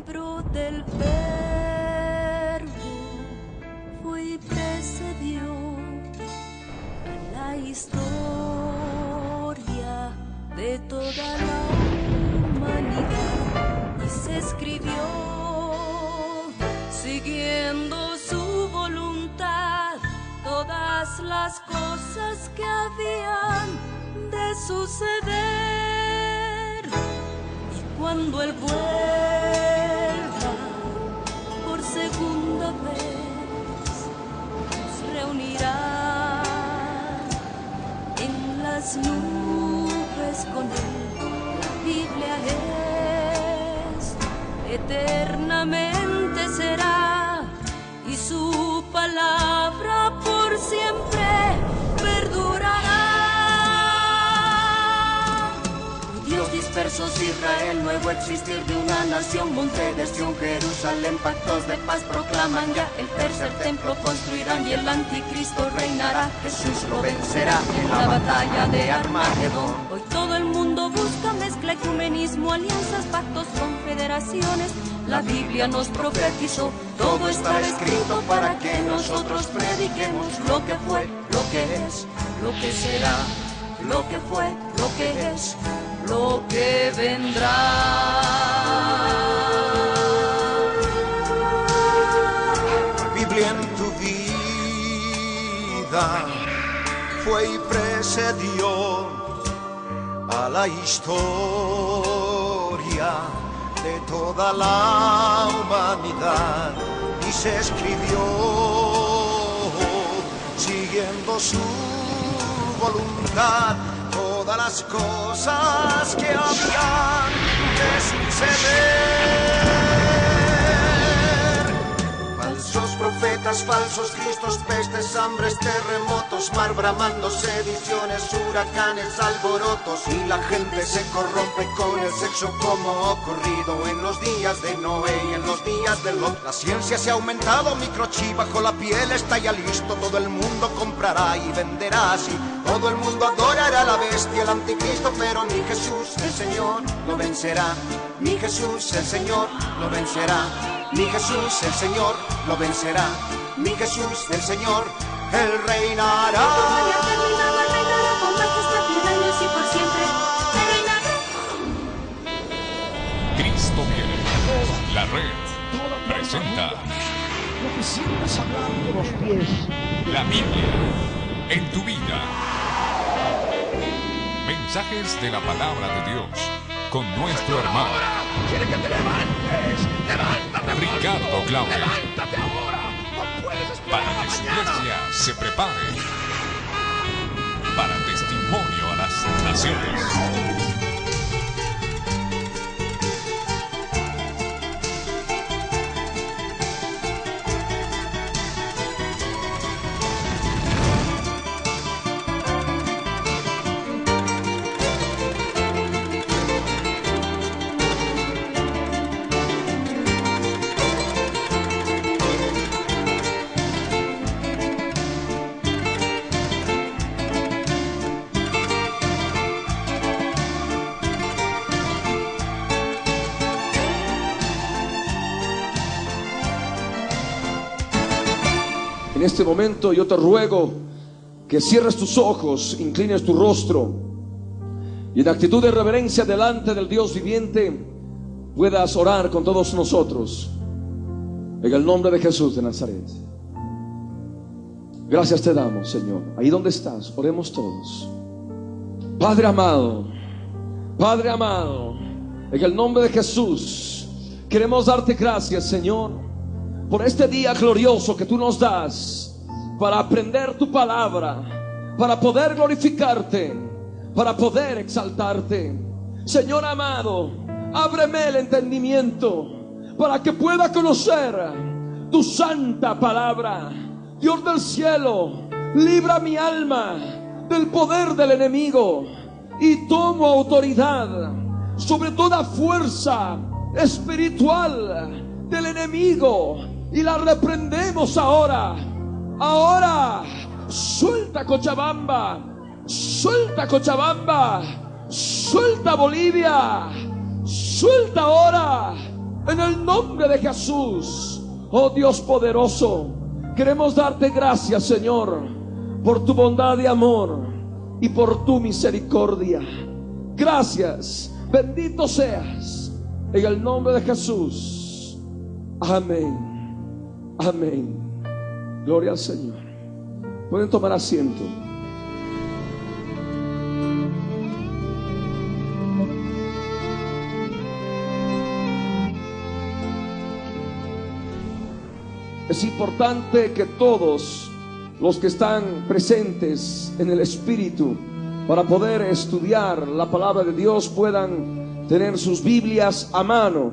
libro del Verbo fue y precedió a la historia de toda la humanidad y se escribió siguiendo su voluntad todas las cosas que habían de suceder. Y cuando Él vuelva por segunda vez, nos reunirá en las nubes con Él. La Biblia es, eternamente será, y su palabra por siempre perdurará. Dios dispersos Israel, nuevo existir de una nación, monte de Sión, Jerusalén, pactos de paz proclaman ya, el tercer templo construirán y el anticristo reinará. Jesús lo vencerá en la batalla de Armagedón. Hoy todo el mundo busca mezcla, ecumenismo, alianzas, pactos, confederaciones. La Biblia nos profetizó, todo está escrito para que nosotros prediquemos lo que fue, lo que es, lo que será, lo que fue, lo que es, lo que vendrá. La Biblia en tu vida fue y precedió a la historia de toda la humanidad y se escribió siguiendo su voluntad todas las cosas que habían de suceder. Falsos profetas, falsos cristos, pestes, hambres, terremotos, mar bramando, sediciones, huracanes, alborotos, y la gente se corrompe con el sexo como ocurrido en los días de Noé y en los días de Lot. La ciencia se ha aumentado, microchip bajo la piel está ya listo, todo el mundo comprará y venderá así. Todo el mundo adorará a la bestia, el anticristo, pero mi Jesús, el Señor, lo vencerá. Mi Jesús, el Señor, lo vencerá. Mi Jesús, el Señor, lo vencerá. Mi Jesús, el Señor, Él reinará. Haya terminado, Él reinará con majestad y años y por siempre. Él reinará. Cristo viene. La red presenta Lo que sientes hablando los pies. la Biblia en tu vida. Mensajes de la palabra de Dios con nuestro hermano Quiere que te levantes. Levántate. Ricardo Claudio, Levántate ahora. No puedes esperar para que su mañana. iglesia se prepare para testimonio a las naciones. En este momento yo te ruego que cierres tus ojos, inclines tu rostro y en actitud de reverencia delante del Dios viviente puedas orar con todos nosotros en el nombre de Jesús de Nazaret. Gracias te damos, Señor. Ahí donde estás, oremos todos. Padre amado, en el nombre de Jesús queremos darte gracias, Señor, por este día glorioso que tú nos das para aprender tu palabra, para poder glorificarte, para poder exaltarte. Señor amado, ábreme el entendimiento para que pueda conocer tu santa palabra. Dios del cielo, libra mi alma del poder del enemigo y tomo autoridad sobre toda fuerza espiritual del enemigo y la reprendemos ahora. Ahora, suelta Cochabamba, suelta Cochabamba, suelta Bolivia, suelta ahora en el nombre nombre de Jesús, oh Dios poderoso, queremos darte gracias, Señor, por tu bondad y amor y por tu misericordia. Gracias, bendito seas, en el nombre de Jesús. Amén, amén. Gloria al Señor. Pueden tomar asiento. Es importante que todos los que están presentes en el Espíritu para poder estudiar la palabra de Dios puedan tener sus Biblias a mano,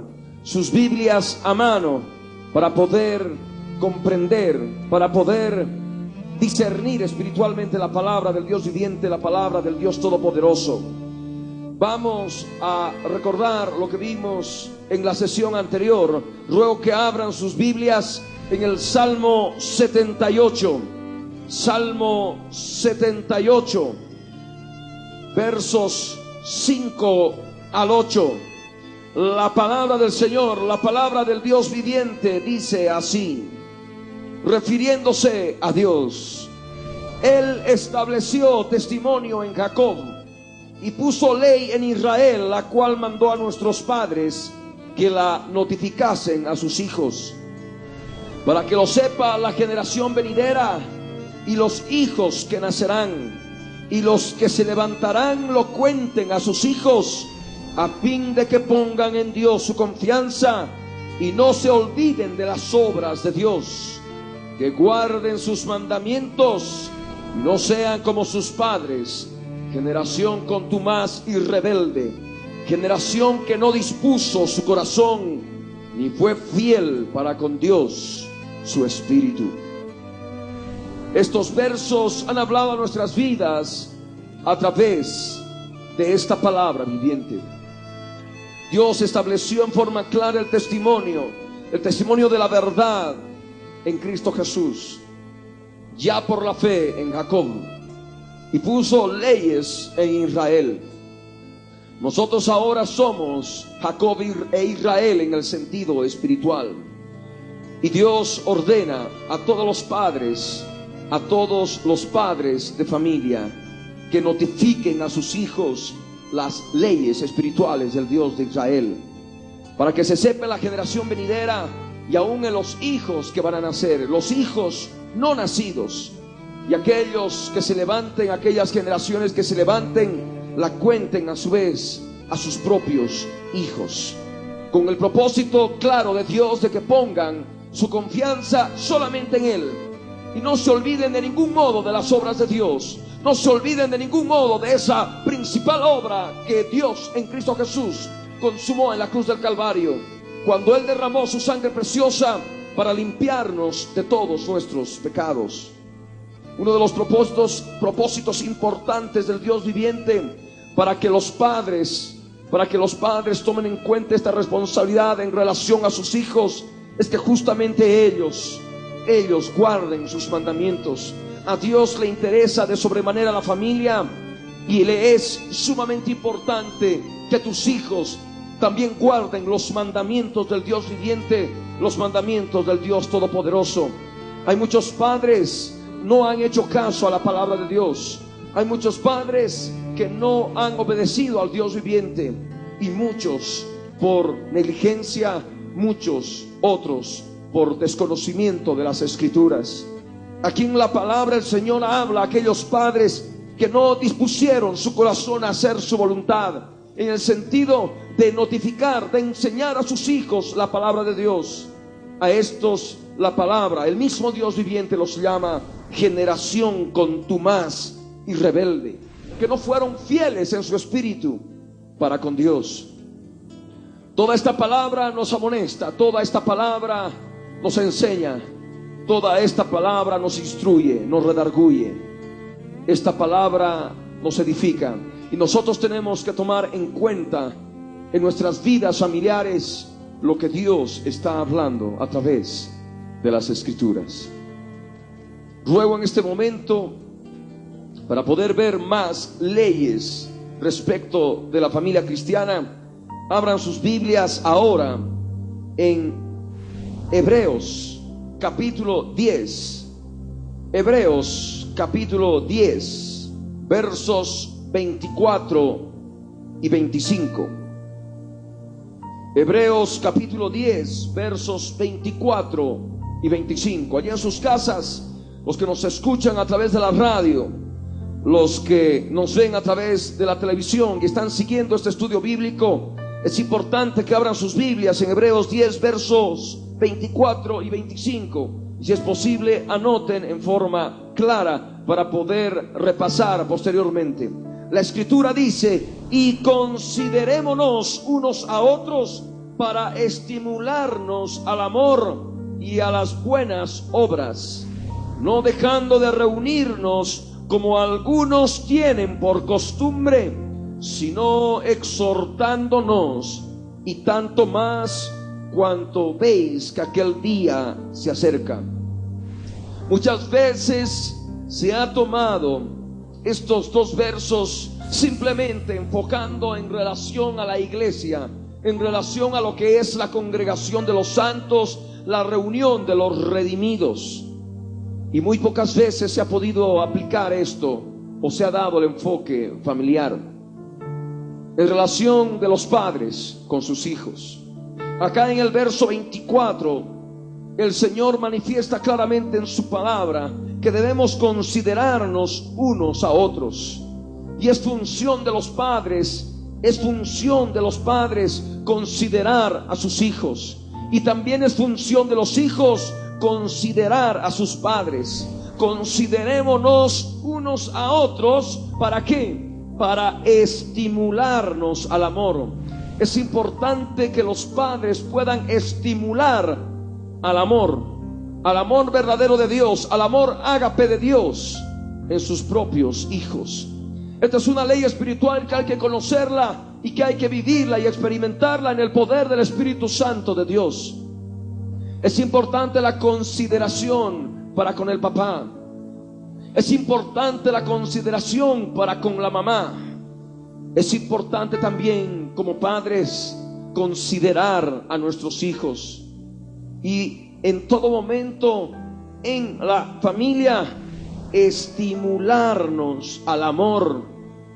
para poder comprender, para poder discernir espiritualmente la palabra del Dios viviente, la palabra del Dios todopoderoso. Vamos a recordar lo que vimos en la sesión anterior. Ruego que abran sus Biblias en el Salmo 78. Salmo 78, versos 5 al 8. La palabra del Señor, la palabra del Dios viviente dice así, refiriéndose a Dios: Él estableció testimonio en Jacob y puso ley en Israel, la cual mandó a nuestros padres que la notificasen a sus hijos, para que lo sepa la generación venidera y los hijos que nacerán, y los que se levantarán lo cuenten a sus hijos, a fin de que pongan en Dios su confianza y no se olviden de las obras de Dios, que guarden sus mandamientos y no sean como sus padres, generación contumaz y rebelde, generación que no dispuso su corazón ni fue fiel para con Dios su espíritu. Estos versos han hablado a nuestras vidas a través de esta palabra viviente. Dios estableció en forma clara el testimonio de la verdad en Cristo Jesús, ya por la fe en Jacob, y puso leyes en Israel. Nosotros ahora somos Jacob e Israel en el sentido espiritual. Y Dios ordena a todos los padres de familia que notifiquen a sus hijos las leyes espirituales del Dios de Israel, para que se sepa en la generación venidera y aún en los hijos que van a nacer, los hijos no nacidos, y aquellos que se levanten, aquellas generaciones que se levanten, la cuenten a su vez a sus propios hijos, con el propósito claro de Dios de que pongan su confianza solamente en Él y no se olviden de ningún modo de las obras de Dios, no se olviden de ningún modo de esa principal obra que Dios en Cristo Jesús consumó en la cruz del Calvario, cuando Él derramó su sangre preciosa para limpiarnos de todos nuestros pecados. Uno de los propósitos importantes del Dios viviente para que los padres tomen en cuenta esta responsabilidad en relación a sus hijos es que justamente ellos guarden sus mandamientos. A Dios le interesa de sobremanera la familia y le es sumamente importante que tus hijos también guarden los mandamientos del Dios viviente, los mandamientos del Dios todopoderoso. Hay muchos padres no han hecho caso a la palabra de Dios. Hay muchos padres que no han obedecido al Dios viviente, y muchos por negligencia, muchos otros por desconocimiento de las Escrituras. Aquí en la palabra el Señor habla a aquellos padres que no dispusieron su corazón a hacer su voluntad, en el sentido de notificar, de enseñar a sus hijos la palabra de Dios. A estos la palabra, el mismo Dios viviente los llama generación contumaz y rebelde, que no fueron fieles en su espíritu para con Dios. Toda esta palabra nos amonesta, toda esta palabra nos enseña, toda esta palabra nos instruye, nos redarguye. Esta palabra nos edifica, y nosotros tenemos que tomar en cuenta en nuestras vidas familiares lo que Dios está hablando a través de las Escrituras. Ruego en este momento, para poder ver más leyes respecto de la familia cristiana, abran sus Biblias ahora en Hebreos capítulo 10. Hebreos capítulo 10, versos 24 y 25. Hebreos capítulo 10, versos 24 y 25. Allá en sus casas, los que nos escuchan a través de la radio, los que nos ven a través de la televisión y están siguiendo este estudio bíblico, es importante que abran sus Biblias en Hebreos 10, versos 24 y 25. Y si es posible, anoten en forma clara para poder repasar posteriormente. La Escritura dice: y considerémonos unos a otros para estimularnos al amor y a las buenas obras, no dejando de reunirnos como algunos tienen por costumbre, sino exhortándonos, y tanto más cuanto veis que aquel día se acerca. Muchas veces se ha tomado estos dos versos simplemente enfocando en relación a la iglesia, en relación a lo que es la congregación de los santos, la reunión de los redimidos. Y muy pocas veces se ha podido aplicar esto, o se ha dado el enfoque familiar en relación de los padres con sus hijos. Acá en el verso 24, el Señor manifiesta claramente en su palabra que debemos considerarnos unos a otros. Y es función de los padres, considerar a sus hijos. Y también es función de los hijos considerar a sus padres. Considerémonos unos a otros. ¿Para qué? Para estimularnos al amor. Es importante que los padres puedan estimular al amor verdadero de Dios, al amor ágape de Dios en sus propios hijos. Esta es una ley espiritual que hay que conocerla y que hay que vivirla y experimentarla en el poder del Espíritu Santo de Dios. Es importante la consideración para con el papá. Es importante la consideración para con la mamá. Es importante también como padres considerar a nuestros hijos. Y en todo momento en la familia estimularnos al amor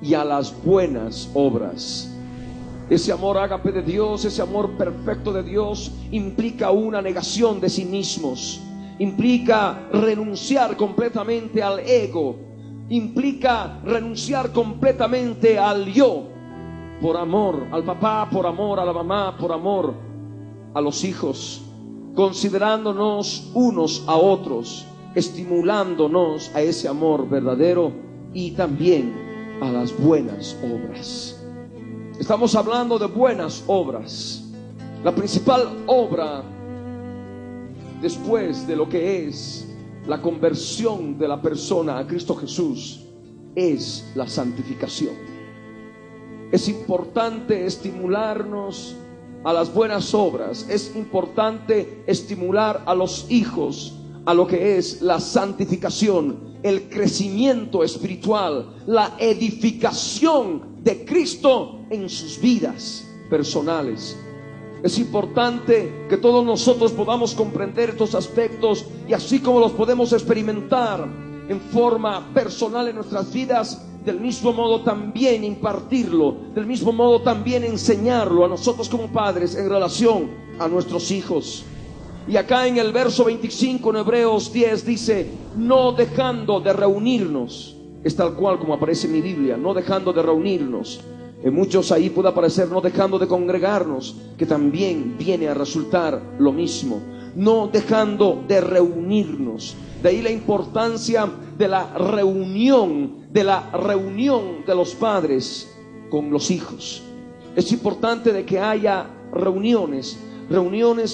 y a las buenas obras. Ese amor ágape de Dios, ese amor perfecto de Dios implica una negación de sí mismos, implica renunciar completamente al ego, implica renunciar completamente al yo, por amor al papá, por amor a la mamá, por amor a los hijos, considerándonos unos a otros, estimulándonos a ese amor verdadero y también a las buenas obras. Estamos hablando de buenas obras. La principal obra después de lo que es la conversión de la persona a Cristo Jesús es la santificación. Es importante estimularnos a las buenas obras. Es importante estimular a los hijos a lo que es la santificación, el crecimiento espiritual, la edificación de Cristo en sus vidas personales. Es importante que todos nosotros podamos comprender estos aspectos, y así como los podemos experimentar en forma personal en nuestras vidas, del mismo modo también impartirlo, del mismo modo también enseñarlo a nosotros como padres en relación a nuestros hijos. Y acá en el verso 25 en Hebreos 10 dice: no dejando de reunirnos. Es tal cual como aparece en mi Biblia, no dejando de reunirnos. En muchos ahí puede aparecer no dejando de congregarnos, que también viene a resultar lo mismo. No dejando de reunirnos. De ahí la importancia de la reunión de los padres con los hijos. Es importante de que haya reuniones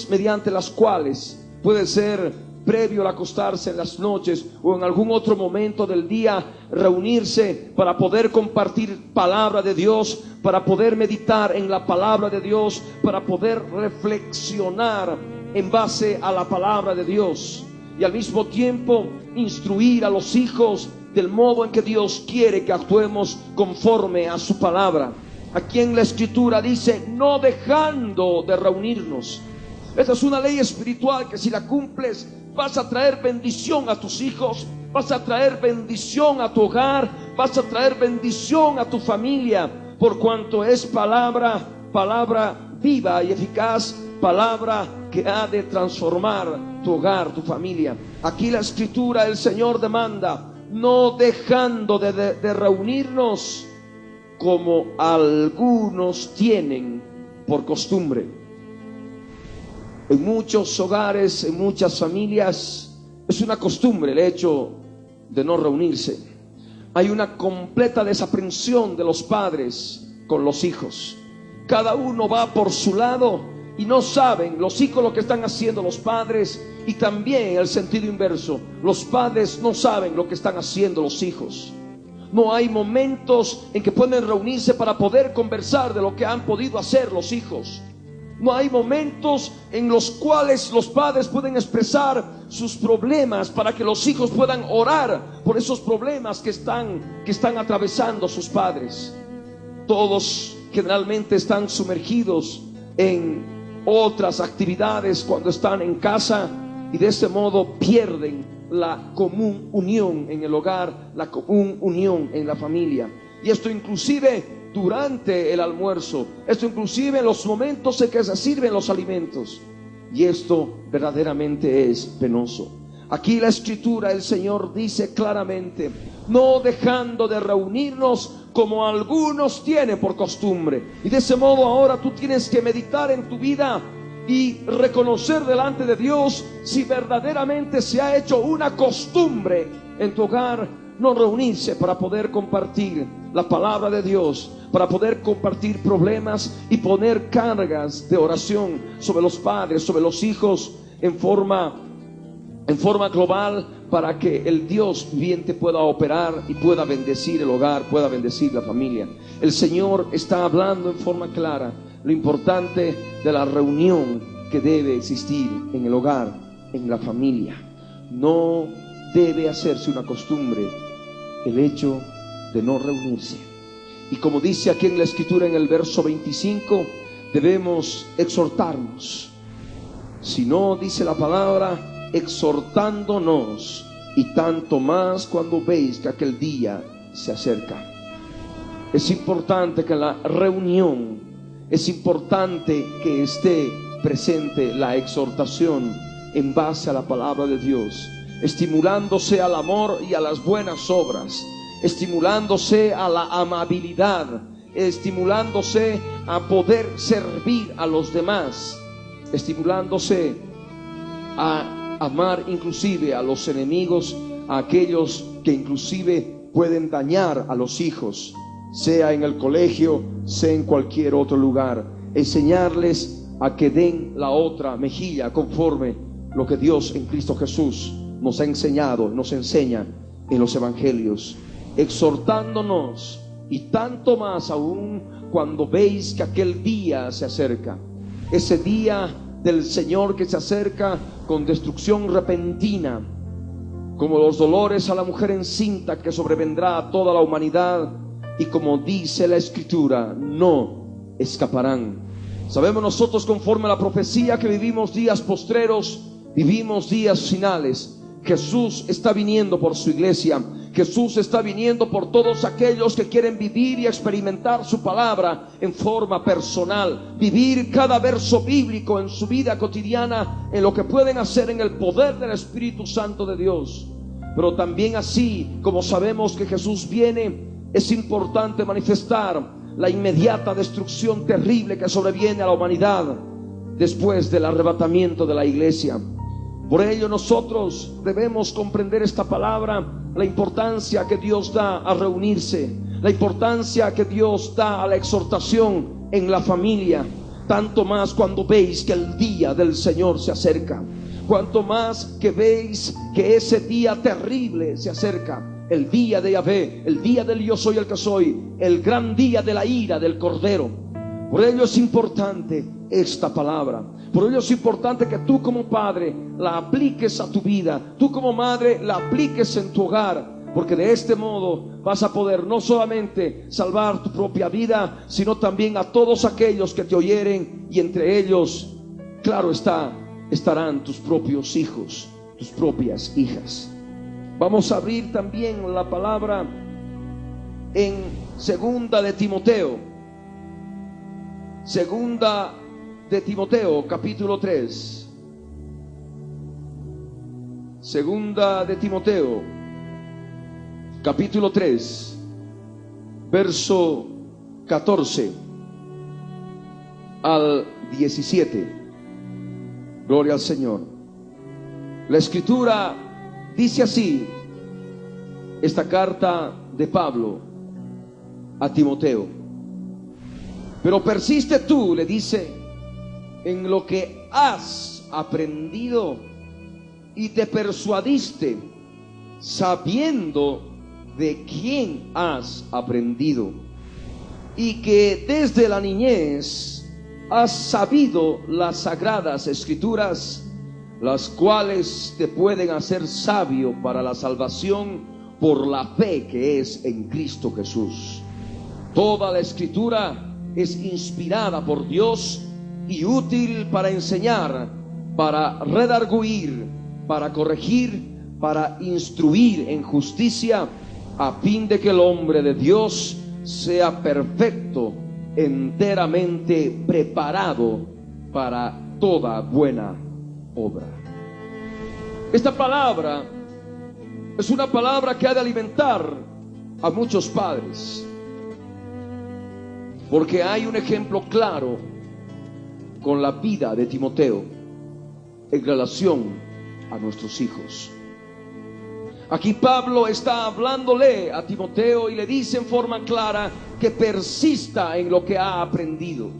mediante las cuales puede ser previo al acostarse en las noches o en algún otro momento del día, reunirse para poder compartir palabra de Dios, para poder meditar en la palabra de Dios, para poder reflexionar en base a la palabra de Dios, y al mismo tiempo instruir a los hijos del modo en que Dios quiere que actuemos conforme a su palabra. Aquí en la Escritura dice: no dejando de reunirnos. Esta es una ley espiritual que si la cumples vas a traer bendición a tus hijos, vas a traer bendición a tu hogar, vas a traer bendición a tu familia, por cuanto es palabra viva y eficaz, palabra que ha de transformar tu hogar, tu familia. Aquí la escritura, el Señor demanda, no dejando de reunirnos como algunos tienen por costumbre. En muchos hogares, en muchas familias, es una costumbre el hecho de no reunirse. Hay una completa desaprensión de los padres con los hijos. Cada uno va por su lado y no saben los hijos lo que están haciendo los padres, y también el sentido inverso, los padres no saben lo que están haciendo los hijos. No hay momentos en que pueden reunirse para poder conversar de lo que han podido hacer los hijos. No hay momentos en los cuales los padres pueden expresar sus problemas para que los hijos puedan orar por esos problemas que están atravesando sus padres. Todos generalmente están sumergidos en otras actividades cuando están en casa, y de ese modo pierden la común unión en el hogar, la común unión en la familia. Y esto inclusive durante el almuerzo, esto inclusive en los momentos en que se sirven los alimentos. Y esto verdaderamente es penoso. Aquí la escritura, el Señor dice claramente, no dejando de reunirnos como algunos tienen por costumbre. Y de ese modo ahora tú tienes que meditar en tu vida y reconocer delante de Dios si verdaderamente se ha hecho una costumbre en tu hogar no reunirse para poder compartir la palabra de Dios, para poder compartir problemas y poner cargas de oración sobre los padres, sobre los hijos en forma global, para que el Dios viviente pueda operar y pueda bendecir el hogar, pueda bendecir la familia. El Señor está hablando en forma clara lo importante de la reunión que debe existir en el hogar, en la familia. No debe hacerse una costumbre el hecho de no reunirse. Y como dice aquí en la escritura en el verso 25, debemos exhortarnos. Si no, dice la palabra, exhortándonos, y tanto más cuando veis que aquel día se acerca. Es importante que la reunión, es importante que esté presente la exhortación en base a la palabra de Dios, estimulándose al amor y a las buenas obras, estimulándose a la amabilidad, estimulándose a poder servir a los demás, estimulándose a amar inclusive a los enemigos, a aquellos que inclusive pueden dañar a los hijos, sea en el colegio, sea en cualquier otro lugar. Enseñarles a que den la otra mejilla conforme lo que Dios en Cristo Jesús nos ha enseñado, nos enseña en los evangelios, exhortándonos, y tanto más aún cuando veis que aquel día se acerca, ese día del Señor que se acerca con destrucción repentina, como los dolores a la mujer encinta que sobrevendrá a toda la humanidad, y como dice la escritura, no escaparán. Sabemos nosotros, conforme a la profecía, que vivimos días postreros, vivimos días finales. Jesús está viniendo por su iglesia. Jesús está viniendo por todos aquellos que quieren vivir y experimentar su palabra en forma personal, vivir cada verso bíblico en su vida cotidiana, en lo que pueden hacer en el poder del Espíritu Santo de Dios. Pero también, así como sabemos que Jesús viene, es importante manifestar la inmediata destrucción terrible que sobreviene a la humanidad después del arrebatamiento de la iglesia. Por ello nosotros debemos comprender esta palabra, la importancia que Dios da a reunirse, la importancia que Dios da a la exhortación en la familia, tanto más cuando veis que el día del Señor se acerca, cuanto más que veis que ese día terrible se acerca, el día de Yahvé, el día del yo soy el que soy, el gran día de la ira del Cordero. Por ello es importante esta palabra. Por ello es importante que tú como padre la apliques a tu vida, tú como madre la apliques en tu hogar, porque de este modo vas a poder no solamente salvar tu propia vida, sino también a todos aquellos que te oyeren, y entre ellos claro está, estarán tus propios hijos, tus propias hijas. Vamos a abrir también la palabra en Segunda de Timoteo. Segunda de Timoteo, capítulo 3. Segunda de Timoteo, capítulo 3, verso 14 al 17. Gloria al Señor. La Escritura dice así, esta carta de Pablo a Timoteo: pero persiste tú, le dice, en lo que has aprendido y te persuadiste, sabiendo de quién has aprendido, y que desde la niñez has sabido las sagradas escrituras, las cuales te pueden hacer sabio para la salvación por la fe que es en Cristo Jesús. Toda la escritura es inspirada por Dios y útil para enseñar, para redarguir, para corregir, para instruir en justicia, a fin de que el hombre de Dios sea perfecto, enteramente preparado para toda buena obra. Esta palabra es una palabra que ha de alimentar a muchos padres, porque hay un ejemplo claro con la vida de Timoteo en relación a nuestros hijos. Aquí Pablo está hablándole a Timoteo y le dice en forma clara que persista en lo que ha aprendido,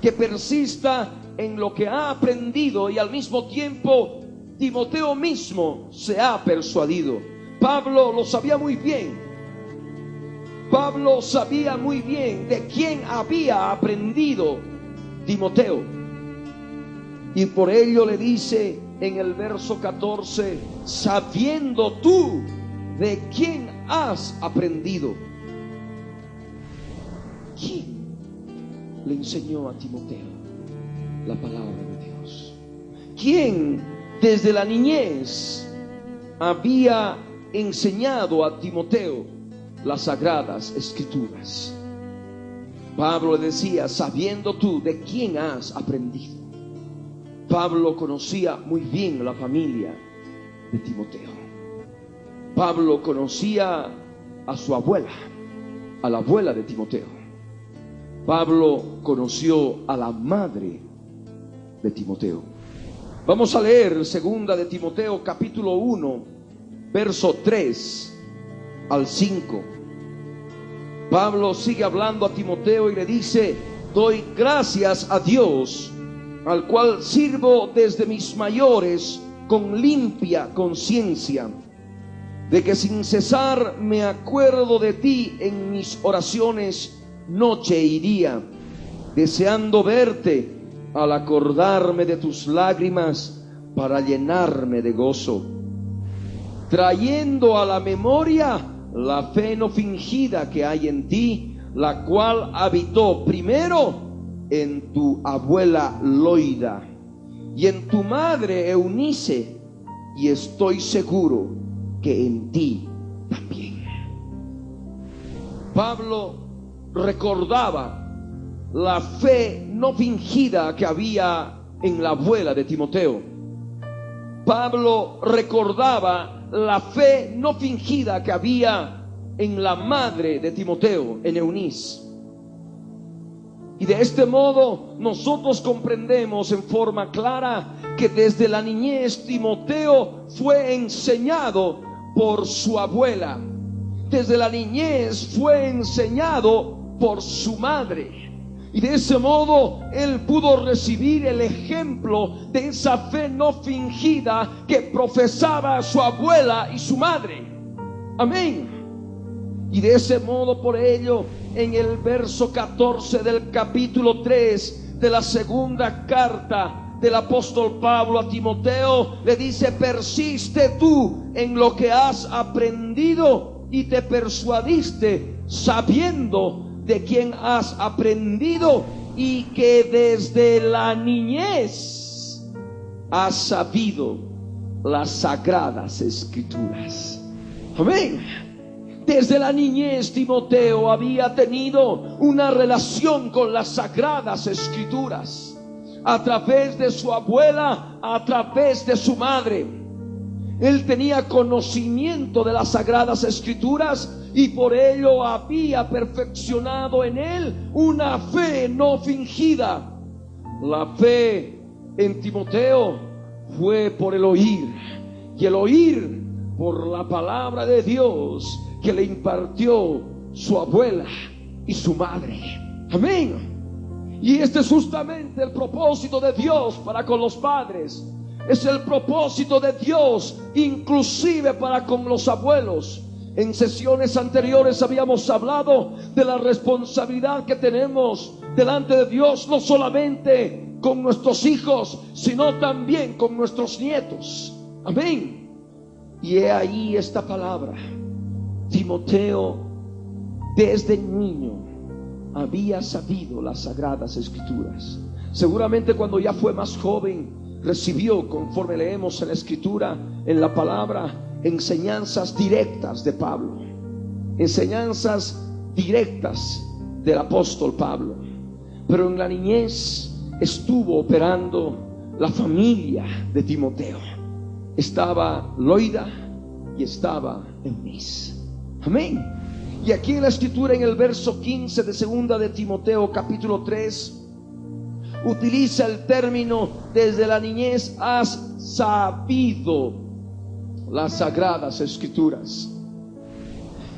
que persista en lo que ha aprendido, y al mismo tiempo Timoteo mismo se ha persuadido. Pablo lo sabía muy bien. Pablo sabía muy bien de quién había aprendido Timoteo, y por ello le dice en el verso 14: sabiendo tú de quién has aprendido. ¿Quién le enseñó a Timoteo la palabra de Dios? ¿Quién desde la niñez había enseñado a Timoteo las sagradas escrituras? Pablo le decía: sabiendo tú de quién has aprendido. Pablo conocía muy bien la familia de Timoteo. Pablo conocía a su abuela, a la abuela de Timoteo. Pablo conoció a la madre de Timoteo. Vamos a leer Segunda de Timoteo, capítulo 1, verso 3 al 5. Pablo sigue hablando a Timoteo y le dice: doy gracias a Dios, al cual sirvo desde mis mayores con limpia conciencia, de que sin cesar me acuerdo de ti en mis oraciones noche y día, deseando verte al acordarme de tus lágrimas para llenarme de gozo, trayendo a la memoria la fe no fingida que hay en ti, la cual habitó primero en tu abuela Loida y en tu madre Eunice, y estoy seguro que en ti también. Pablo recordaba la fe no fingida que había en la abuela de Timoteo. Pablo recordaba la fe no fingida que había en la madre de Timoteo, en Eunice. Y de este modo nosotros comprendemos en forma clara que desde la niñez Timoteo fue enseñado por su abuela. Desde la niñez fue enseñado por su madre. Y de ese modo él pudo recibir el ejemplo de esa fe no fingida que profesaba su abuela y su madre. Amén. Y de ese modo, por ello, en el verso 14 del capítulo 3 de la segunda carta del apóstol Pablo a Timoteo, le dice: persiste tú en lo que has aprendido y te persuadiste, sabiendo de quién has aprendido y que desde la niñez has sabido las sagradas escrituras. Amén. Desde la niñez Timoteo había tenido una relación con las sagradas escrituras, a través de su abuela, a través de su madre. Él tenía conocimiento de las sagradas escrituras y por ello había perfeccionado en él una fe no fingida. La fe en Timoteo fue por el oír, y el oír por la palabra de Dios que le impartió su abuela y su madre. Amén. Y este es justamente el propósito de Dios para con los padres. Es el propósito de Dios inclusive para con los abuelos. En sesiones anteriores habíamos hablado de la responsabilidad que tenemos delante de Dios, no solamente con nuestros hijos, sino también con nuestros nietos. Amén. Y he ahí esta palabra. Timoteo desde niño había sabido las sagradas escrituras. Seguramente cuando ya fue más joven recibió, conforme leemos en la escritura, en la palabra, enseñanzas directas de Pablo, enseñanzas directas del apóstol Pablo. Pero en la niñez estuvo operando la familia de Timoteo. Estaba Loida y estaba Eunice. Amén. Y aquí en la escritura, en el verso 15 de segunda de Timoteo capítulo 3, utiliza el término desde la niñez has sabido las sagradas escrituras.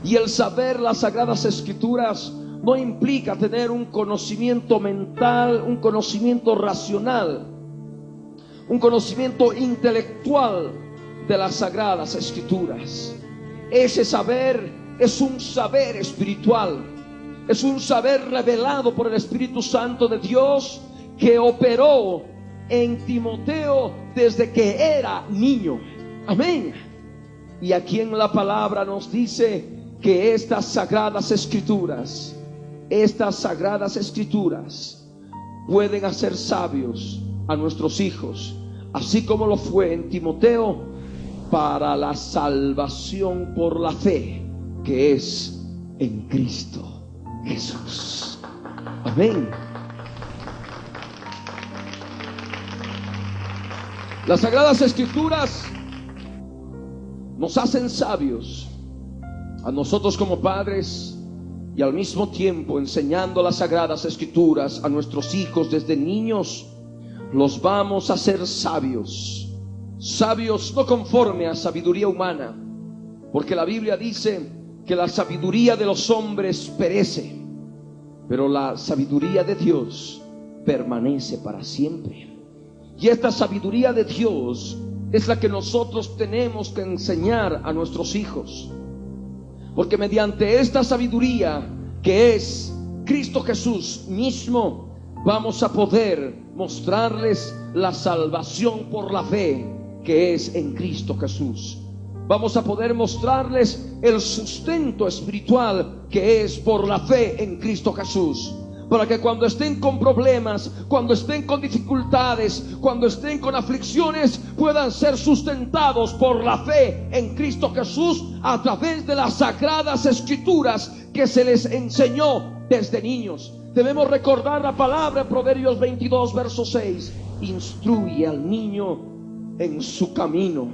Y el saber las sagradas escrituras no implica tener un conocimiento mental, un conocimiento racional, un conocimiento intelectual de las sagradas escrituras. Ese saber es un saber espiritual, es un saber revelado por el Espíritu Santo de Dios que operó en Timoteo desde que era niño. Amén. Y aquí en la palabra nos dice que estas sagradas escrituras pueden hacer sabios a nuestros hijos, así como lo fue en Timoteo, para la salvación por la fe que es en Cristo Jesús. Amén. Las sagradas escrituras nos hacen sabios a nosotros como padres, y al mismo tiempo enseñando las sagradas escrituras a nuestros hijos desde niños, los vamos a hacer sabios. Sabios no conforme a sabiduría humana, porque la Biblia dice que la sabiduría de los hombres perece, pero la sabiduría de Dios permanece para siempre. Y esta sabiduría de Dios es la que nosotros tenemos que enseñar a nuestros hijos, porque mediante esta sabiduría, que es Cristo Jesús mismo, vamos a poder mostrarles la salvación por la fe que es en Cristo Jesús. Vamos a poder mostrarles el sustento espiritual que es por la fe en Cristo Jesús, para que cuando estén con problemas, cuando estén con dificultades, cuando estén con aflicciones, puedan ser sustentados por la fe en Cristo Jesús a través de las sagradas escrituras que se les enseñó desde niños. Debemos recordar la palabra en Proverbios 22 verso 6: instruye al niño en su camino,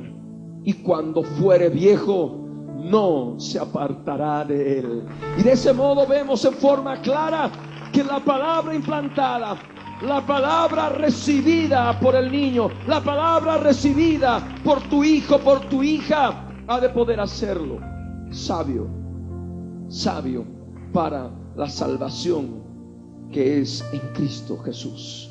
y cuando fuere viejo no se apartará de él. Y de ese modo vemos en forma clara que la palabra implantada, la palabra recibida por el niño, la palabra recibida por tu hijo, por tu hija, ha de poder hacerlo sabio, sabio para la salvación que es en Cristo Jesús.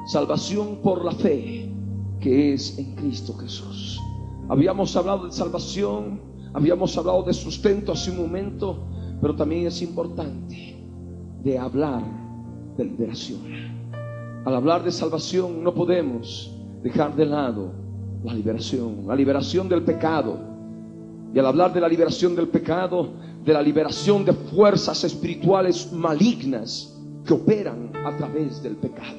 Salvación por la fe que es en Cristo Jesús. Habíamos hablado de salvación, habíamos hablado de sustento hace un momento, pero también es importante de hablar de liberación. Al hablar de salvación no podemos dejar de lado la liberación del pecado. Y al hablar de la liberación del pecado, de la liberación de fuerzas espirituales malignas que operan a través del pecado,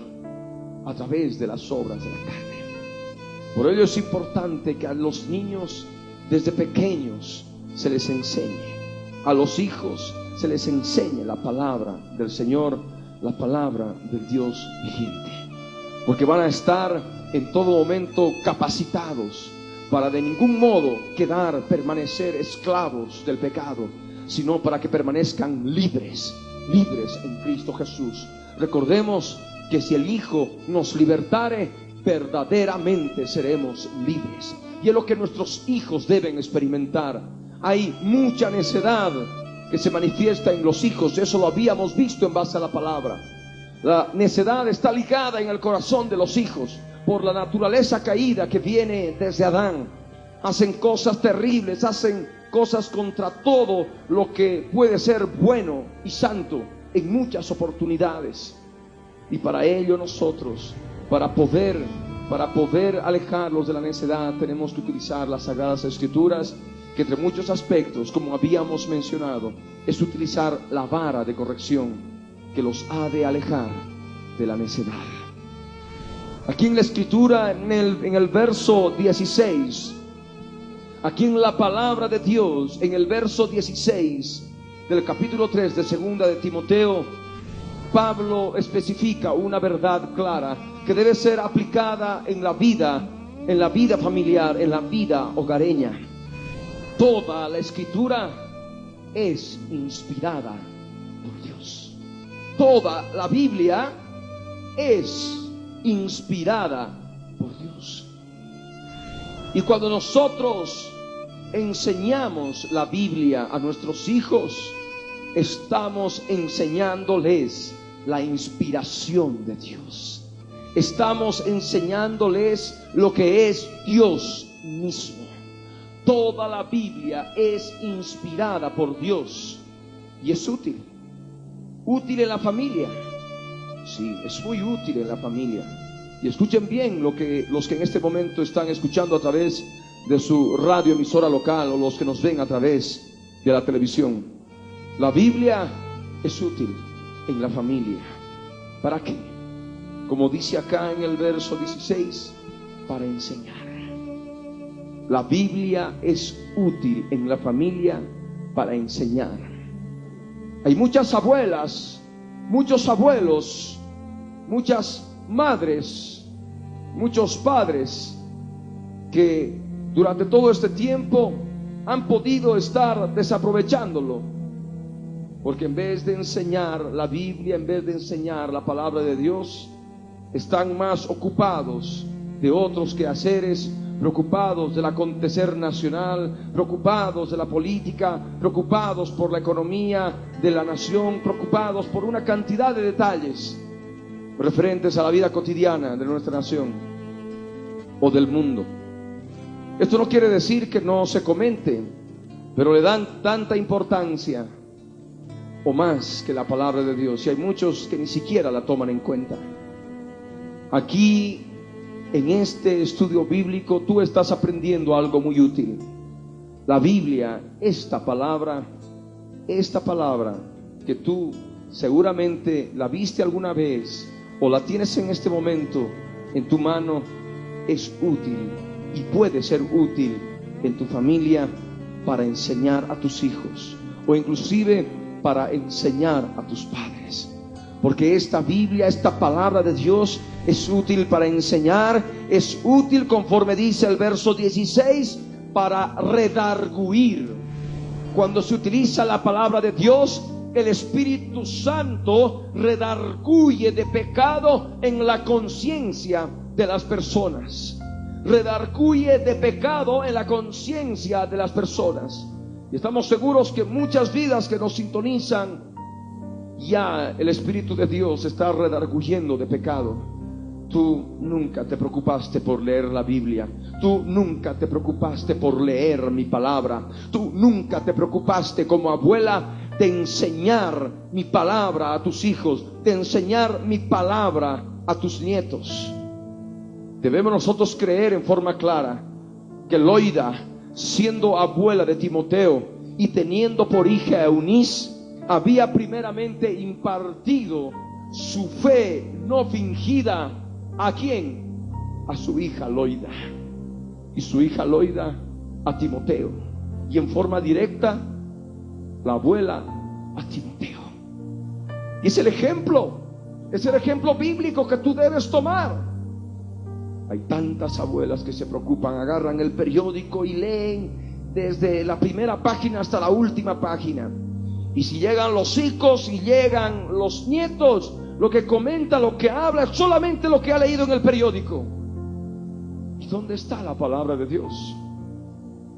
a través de las obras de la carne. Por ello es importante que a los niños desde pequeños se les enseñe, a los hijos se les enseñe la palabra del Señor, la palabra del Dios viviente, porque van a estar en todo momento capacitados para de ningún modo permanecer esclavos del pecado, sino para que permanezcan libres en Cristo Jesús. Recordemos que si el Hijo nos libertare, verdaderamente seremos libres. Y es lo que nuestros hijos deben experimentar. Hay mucha necedad que se manifiesta en los hijos, eso lo habíamos visto en base a la palabra. La necedad está ligada en el corazón de los hijos por la naturaleza caída que viene desde Adán. Hacen cosas terribles, hacen cosas contra todo lo que puede ser bueno y santo en muchas oportunidades. Y para ello nosotros, para poder alejarlos de la necedad, tenemos que utilizar las Sagradas Escrituras, que entre muchos aspectos, como habíamos mencionado, es utilizar la vara de corrección que los ha de alejar de la necedad. Aquí en la Escritura, en el verso 16, aquí en la palabra de Dios, en el verso 16 del capítulo 3 de segunda de Timoteo, Pablo especifica una verdad clara que debe ser aplicada en la vida familiar, en la vida hogareña. Toda la Escritura es inspirada por Dios. Toda la Biblia es inspirada por Dios. Y cuando nosotros enseñamos la Biblia a nuestros hijos, estamos enseñándoles la inspiración de Dios. Estamos enseñándoles lo que es Dios mismo. Toda la Biblia es inspirada por Dios y es útil. Útil en la familia. Sí, es muy útil en la familia. Y escuchen bien los que en este momento están escuchando a través de su radio emisora local o los que nos ven a través de la televisión. La Biblia es útil en la familia. ¿Para qué? Como dice acá en el verso 16, para enseñar. La Biblia es útil en la familia para enseñar. Hay muchas abuelas, muchos abuelos, muchas madres, muchos padres que durante todo este tiempo han podido estar desaprovechándolo, porque en vez de enseñar la Biblia, en vez de enseñar la palabra de Dios, están más ocupados de otros quehaceres, preocupados del acontecer nacional, preocupados de la política, preocupados por la economía de la nación, preocupados por una cantidad de detalles referentes a la vida cotidiana de nuestra nación o del mundo. Esto no quiere decir que no se comente, pero le dan tanta importancia o más que la palabra de Dios, y hay muchos que ni siquiera la toman en cuenta. Aquí en este estudio bíblico tú estás aprendiendo algo muy útil. La Biblia, esta palabra que tú seguramente la viste alguna vez o la tienes en este momento en tu mano, es útil y puede ser útil en tu familia para enseñar a tus hijos o inclusive para enseñar a tus padres. Porque esta Biblia, esta palabra de Dios es útil para enseñar, es útil, conforme dice el verso 16, para redarguir. Cuando se utiliza la palabra de Dios, el Espíritu Santo redarguye de pecado en la conciencia de las personas. Redarguye de pecado en la conciencia de las personas. Y estamos seguros que muchas vidas que nos sintonizan, ya el Espíritu de Dios está redarguyendo de pecado. Tú nunca te preocupaste por leer la Biblia. Tú nunca te preocupaste por leer mi palabra. Tú nunca te preocupaste como abuela de enseñar mi palabra a tus hijos, de enseñar mi palabra a tus nietos. Debemos nosotros creer en forma clara que Loida, siendo abuela de Timoteo y teniendo por hija a Eunice, había primeramente impartido su fe no fingida. ¿A quién? A su hija Loida. Y su hija Loida a Timoteo. Y en forma directa, la abuela a Timoteo. Y es el ejemplo bíblico que tú debes tomar. Hay tantas abuelas que se preocupan, agarran el periódico y leen desde la primera página hasta la última página. Y si llegan los hijos y llegan los nietos, lo que comenta, lo que habla es solamente lo que ha leído en el periódico. ¿Y dónde está la palabra de Dios?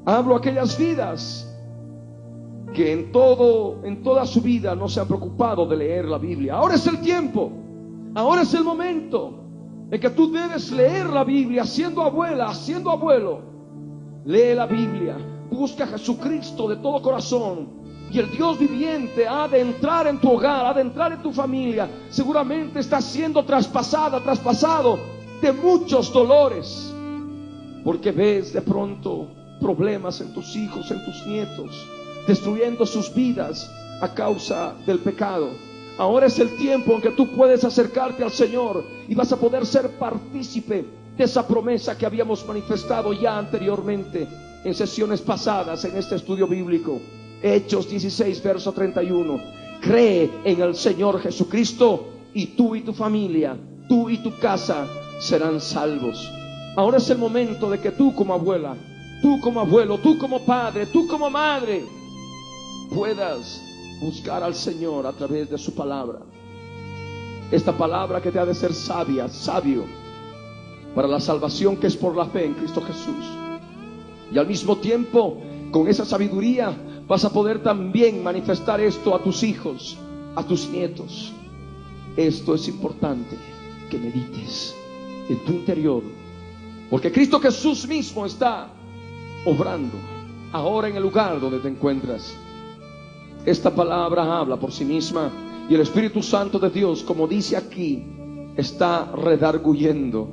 Hablo a aquellas vidas que en toda su vida no se han preocupado de leer la Biblia. Ahora es el tiempo, ahora es el momento en que tú debes leer la Biblia. Siendo abuela, siendo abuelo, lee la Biblia, busca a Jesucristo de todo corazón, y el Dios viviente ha de entrar en tu hogar, ha de entrar en tu familia. Seguramente estás siendo traspasado de muchos dolores, porque ves de pronto problemas en tus hijos, en tus nietos, destruyendo sus vidas a causa del pecado. Ahora es el tiempo en que tú puedes acercarte al Señor y vas a poder ser partícipe de esa promesa que habíamos manifestado ya anteriormente en sesiones pasadas en este estudio bíblico. Hechos 16, verso 31. Cree en el Señor Jesucristo y tú y tu familia, tú y tu casa serán salvos. Ahora es el momento de que tú como abuela, tú como abuelo, tú como padre, tú como madre, puedas buscar al Señor a través de su palabra. Esta palabra que te ha de ser sabio para la salvación que es por la fe en Cristo Jesús. Y al mismo tiempo, con esa sabiduría, vas a poder también manifestar esto a tus hijos, a tus nietos. Esto es importante que medites en tu interior, porque Cristo Jesús mismo está obrando ahora en el lugar donde te encuentras. Esta palabra habla por sí misma, y el Espíritu Santo de Dios, como dice aquí, está redarguyendo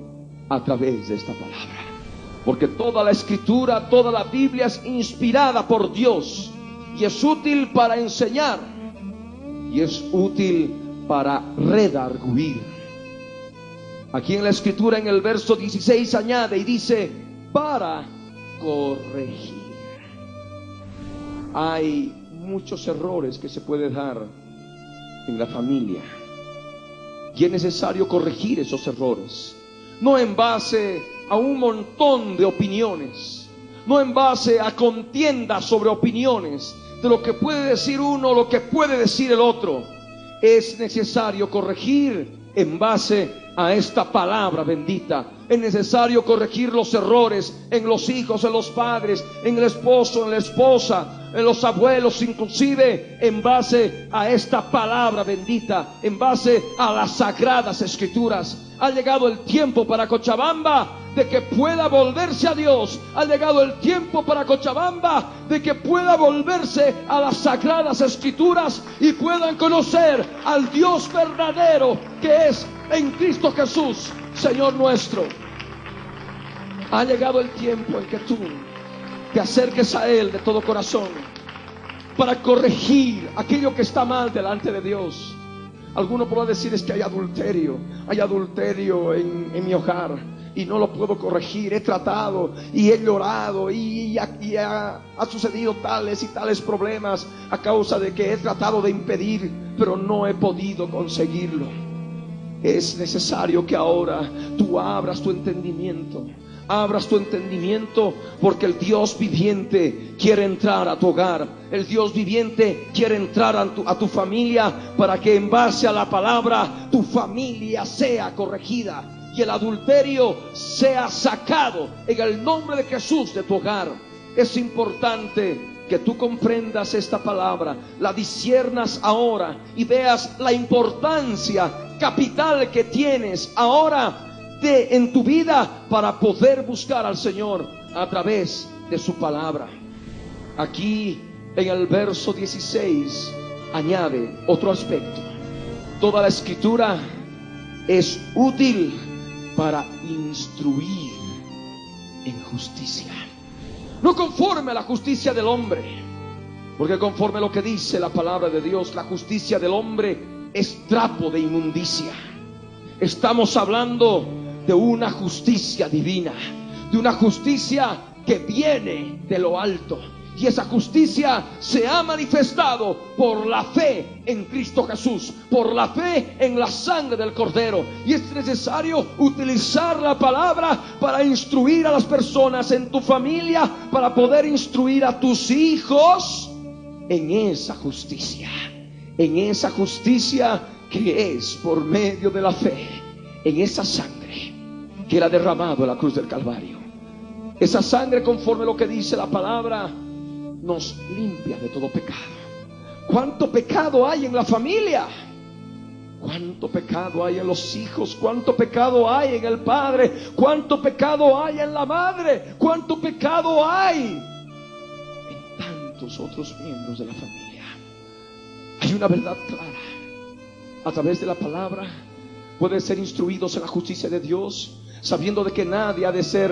a través de esta palabra. Porque toda la Escritura, toda la Biblia es inspirada por Dios, y es útil para enseñar, y es útil para redarguir. Aquí en la Escritura, en el verso 16, añade y dice: para corregir. Hay muchos errores que se pueden dar en la familia, y es necesario corregir esos errores, no en base a un montón de opiniones, no en base a contiendas sobre opiniones de lo que puede decir uno, lo que puede decir el otro. Es necesario corregir en base a esta palabra bendita. Es necesario corregir los errores en los hijos, en los padres, en el esposo, en la esposa, en los abuelos, inclusive en base a esta palabra bendita, en base a las sagradas Escrituras. Ha llegado el tiempo para Cochabamba de que pueda volverse a Dios. Ha llegado el tiempo para Cochabamba de que pueda volverse a las sagradas Escrituras y puedan conocer al Dios verdadero que es en Cristo Jesús, Señor nuestro. Ha llegado el tiempo en que tú te acerques a Él de todo corazón para corregir aquello que está mal delante de Dios. Alguno podrá decir: es que hay adulterio en mi hogar y no lo puedo corregir. He tratado y he llorado y ha sucedido tales y tales problemas a causa de que he tratado de impedir, pero no he podido conseguirlo. Es necesario que ahora tú abras tu entendimiento, porque el Dios viviente quiere entrar a tu hogar. El Dios viviente quiere entrar a tu familia, para que en base a la palabra tu familia sea corregida y el adulterio sea sacado en el nombre de Jesús de tu hogar. Es importante que tú comprendas esta palabra, la disciernas ahora y veas la importancia capital que tienes ahora en tu vida para poder buscar al Señor a través de su palabra. Aquí en el verso 16 añade otro aspecto: toda la Escritura es útil para instruir en justicia, no conforme a la justicia del hombre, porque conforme a lo que dice la palabra de Dios, la justicia del hombre es trapo de inmundicia. Estamos hablando de una justicia divina, de una justicia que viene de lo alto. Y esa justicia se ha manifestado por la fe en Cristo Jesús, por la fe en la sangre del Cordero. Y es necesario utilizar la palabra para instruir a las personas en tu familia, para poder instruir a tus hijos en esa justicia que es por medio de la fe, en esa sangre que Él ha derramado en la cruz del Calvario. Esa sangre, conforme a lo que dice la palabra, nos limpia de todo pecado. ¿Cuánto pecado hay en la familia? ¿Cuánto pecado hay en los hijos? ¿Cuánto pecado hay en el padre? ¿Cuánto pecado hay en la madre? ¿Cuánto pecado hay en tantos otros miembros de la familia? Hay una verdad clara. A través de la palabra pueden ser instruidos en la justicia de Dios, sabiendo de que nadie ha de ser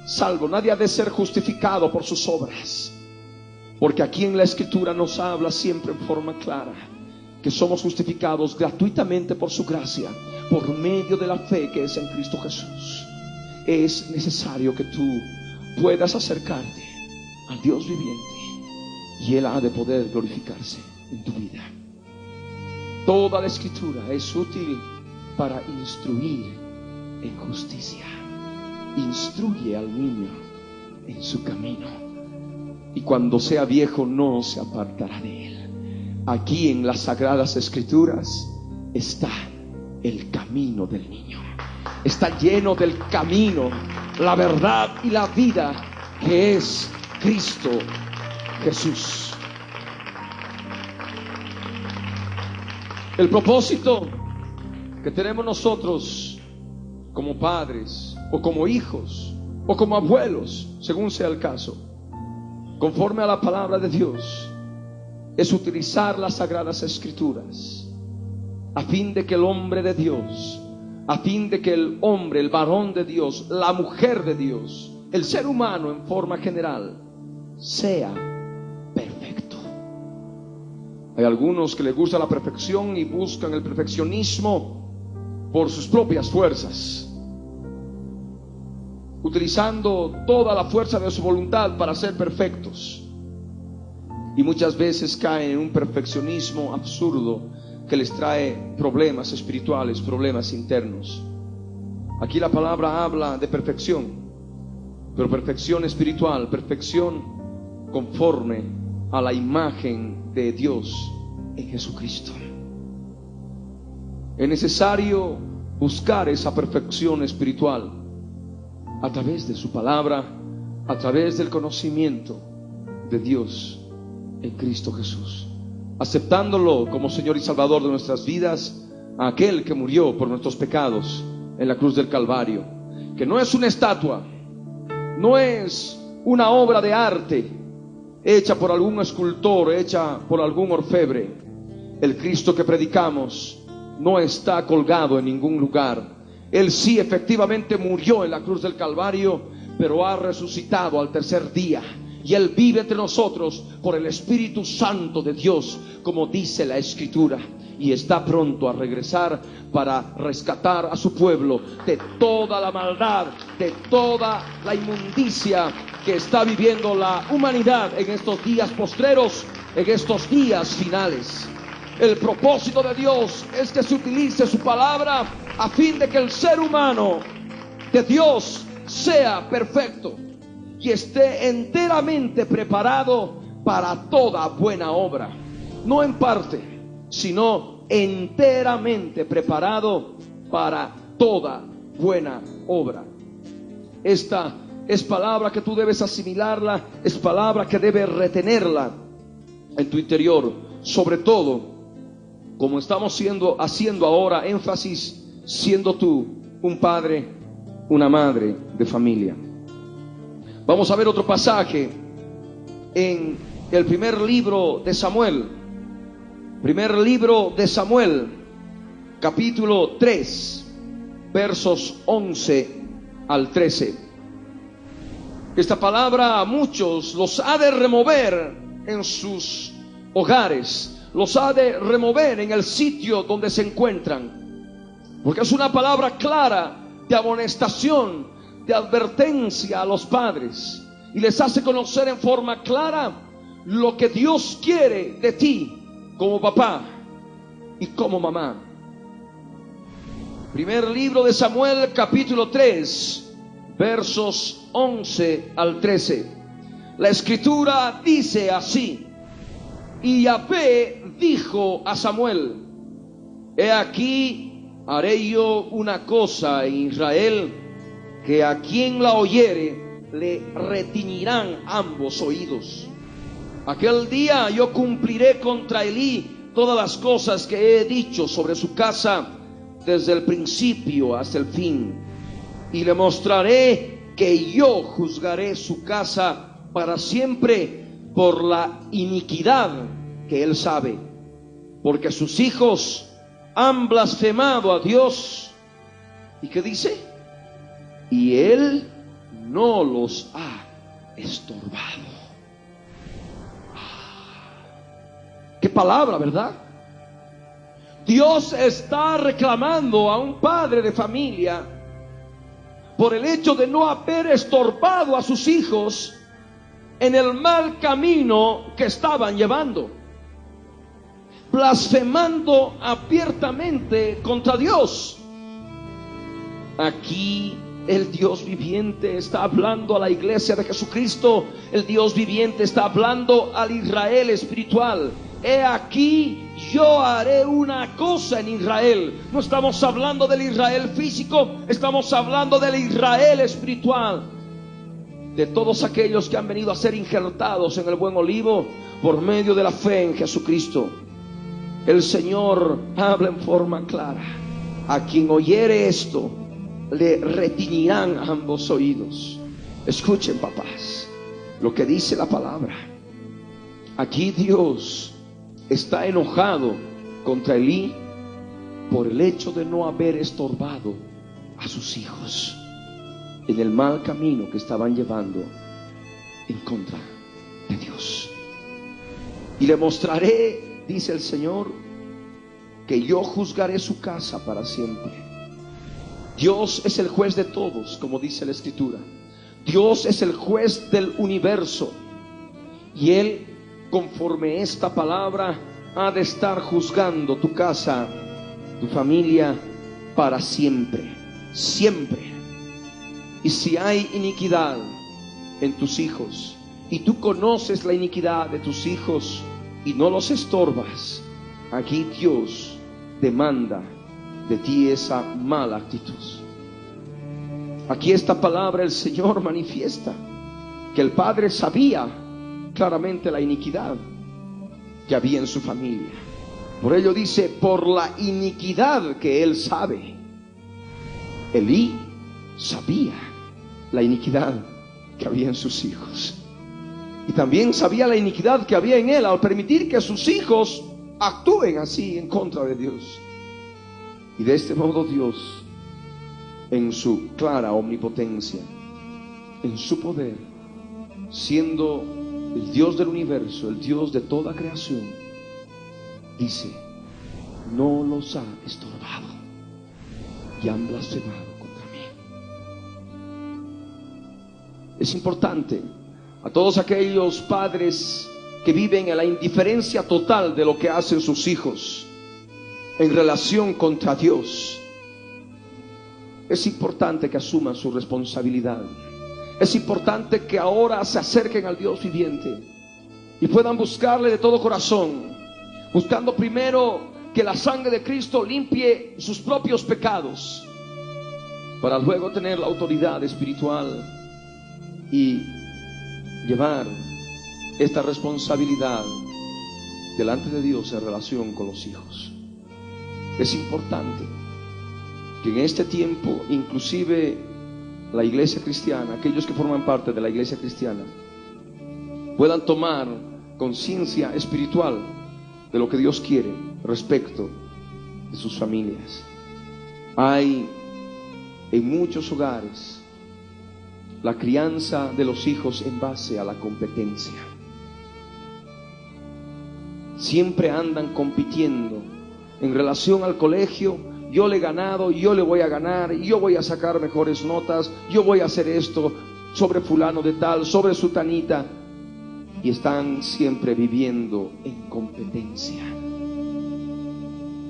salvo, nadie ha de ser justificado por sus obras. Porque aquí en la Escritura nos habla siempre en forma clara que somos justificados gratuitamente por su gracia, por medio de la fe que es en Cristo Jesús. Es necesario que tú puedas acercarte al Dios viviente y Él ha de poder glorificarse en tu vida. Toda la Escritura es útil para instruir en justicia. Instruye al niño en su camino, y cuando sea viejo no se apartará de él. Aquí en las Sagradas Escrituras está el camino del niño. Está lleno del camino, la verdad y la vida que es Cristo Jesús. El propósito que tenemos nosotros como padres o como hijos o como abuelos, según sea el caso, conforme a la palabra de Dios, es utilizar las Sagradas Escrituras a fin de que el hombre de Dios, a fin de que el hombre, el varón de Dios, la mujer de Dios, el ser humano en forma general, sea perfecto. Hay algunos que les gusta la perfección y buscan el perfeccionismo por sus propias fuerzas, utilizando toda la fuerza de su voluntad para ser perfectos, y muchas veces caen en un perfeccionismo absurdo que les trae problemas espirituales, problemas internos. Aquí la palabra habla de perfección, pero perfección espiritual, perfección conforme a la imagen de Dios en Jesucristo. Es necesario buscar esa perfección espiritual a través de su palabra, a través del conocimiento de Dios en Cristo Jesús, aceptándolo como Señor y Salvador de nuestras vidas, a aquel que murió por nuestros pecados en la cruz del Calvario, que no es una estatua, no es una obra de arte hecha por algún escultor, hecha por algún orfebre. El Cristo que predicamos no está colgado en ningún lugar. Él sí efectivamente murió en la cruz del Calvario, pero ha resucitado al tercer día, y Él vive entre nosotros por el Espíritu Santo de Dios, como dice la Escritura, y está pronto a regresar para rescatar a su pueblo de toda la maldad, de toda la inmundicia que está viviendo la humanidad en estos días postreros, en estos días finales. El propósito de Dios es que se utilice su palabra a fin de que el ser humano de Dios sea perfecto y esté enteramente preparado para toda buena obra. No en parte, sino enteramente preparado para toda buena obra. Esta es palabra que tú debes asimilarla, es palabra que debes retenerla en tu interior, sobre todo como estamos haciendo ahora énfasis, siendo tú un padre, una madre de familia. Vamos a ver otro pasaje en el primer libro de Samuel. Primer libro de Samuel, capítulo 3, versos 11 al 13. Esta palabra a muchos los ha de remover en sus hogares. los ha de remover en el sitio donde se encuentran, porque es una palabra clara de amonestación, de advertencia a los padres, y les hace conocer en forma clara lo que Dios quiere de ti como papá y como mamá. Primer libro de Samuel, capítulo 3, versos 11 al 13. La escritura dice así: y Yahvé dijo a Samuel: he aquí, haré yo una cosa en Israel, que a quien la oyere le retiñirán ambos oídos. Aquel día yo cumpliré contra Elí todas las cosas que he dicho sobre su casa desde el principio hasta el fin, y le mostraré que yo juzgaré su casa para siempre por la iniquidad que él sabe, porque sus hijos han blasfemado a Dios. ¿Y qué dice? Y él no los ha estorbado. Qué palabra, ¿verdad? Dios está reclamando a un padre de familia por el hecho de no haber estorbado a sus hijos en el mal camino que estaban llevando, blasfemando abiertamente contra Dios. Aquí el Dios viviente está hablando a la iglesia de Jesucristo. El Dios viviente está hablando al Israel espiritual. He aquí, yo haré una cosa en Israel. No estamos hablando del Israel físico, estamos hablando del Israel espiritual, de todos aquellos que han venido a ser injertados en el buen olivo por medio de la fe en Jesucristo. El Señor habla en forma clara: a quien oyere esto, le retiñirán ambos oídos. Escuchen, papás, lo que dice la palabra. Aquí Dios está enojado contra Elí por el hecho de no haber estorbado a sus hijos en el mal camino que estaban llevando en contra de Dios. Y le mostraré, dice el Señor, que yo juzgaré su casa para siempre. Dios es el juez de todos, como dice la Escritura. Dios es el juez del universo, y Él, conforme esta palabra, ha de estar juzgando tu casa, tu familia, para siempre, siempre. Y si hay iniquidad en tus hijos, y tú conoces la iniquidad de tus hijos y no los estorbas, aquí Dios demanda de ti esa mala actitud. Aquí esta palabra el Señor manifiesta que el padre sabía claramente la iniquidad que había en su familia. Por ello dice: por la iniquidad que él sabe. Elí sabía la iniquidad que había en sus hijos, y también sabía la iniquidad que había en él al permitir que sus hijos actúen así en contra de Dios. Y de este modo Dios, en su clara omnipotencia, en su poder, siendo el Dios del universo, el Dios de toda creación, dice: no los ha estorbado y han blasfemado contra mí. Es importante a todos aquellos padres que viven en la indiferencia total de lo que hacen sus hijos en relación contra Dios. Es importante que asuman su responsabilidad. Es importante que ahora se acerquen al Dios viviente y puedan buscarle de todo corazón, buscando primero que la sangre de Cristo limpie sus propios pecados, para luego tener la autoridad espiritual y llevar esta responsabilidad delante de Dios en relación con los hijos. Es importante que en este tiempo, inclusive la iglesia cristiana, aquellos que forman parte de la iglesia cristiana, puedan tomar conciencia espiritual de lo que Dios quiere respecto de sus familias. Hay en muchos hogares la crianza de los hijos en base a la competencia. siempre andan compitiendo en relación al colegio. Yo le he ganado, yo le voy a ganar, yo voy a sacar mejores notas, yo voy a hacer esto sobre fulano de tal, sobre sutanita. Y están siempre viviendo en competencia,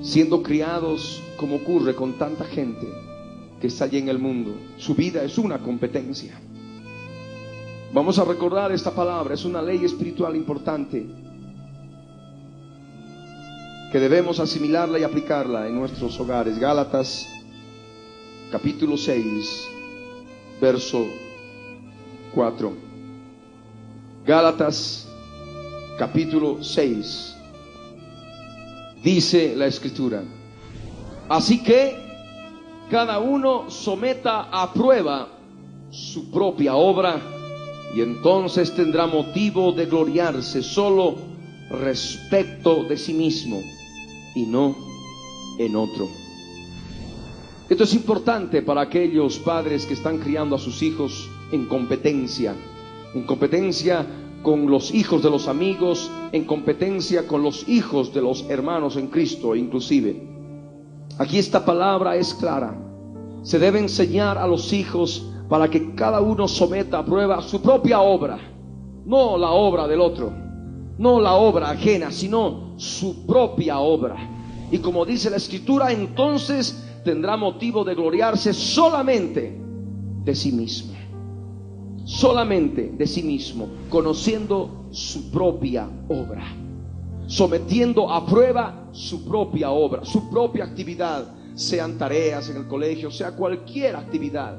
siendo criados como ocurre con tanta gente que está allí en el mundo. Su vida es una competencia. Vamos a recordar esta palabra, es una ley espiritual importante que debemos asimilarla y aplicarla en nuestros hogares. Gálatas capítulo 6 verso 4. Gálatas capítulo 6, dice la Escritura: así que cada uno someta a prueba su propia obra, y entonces tendrá motivo de gloriarse solo respecto de sí mismo y no en otro. Esto es importante para aquellos padres que están criando a sus hijos en competencia con los hijos de los amigos, en competencia con los hijos de los hermanos en Cristo inclusive. Aquí esta palabra es clara: se debe enseñar a los hijos para que cada uno someta a prueba su propia obra, no la obra del otro, no la obra ajena, sino su propia obra. Y como dice la Escritura, entonces tendrá motivo de gloriarse solamente de sí mismo. Solamente de sí mismo, conociendo su propia obra, sometiendo a prueba su propia obra, su propia actividad, sean tareas en el colegio, sea cualquier actividad.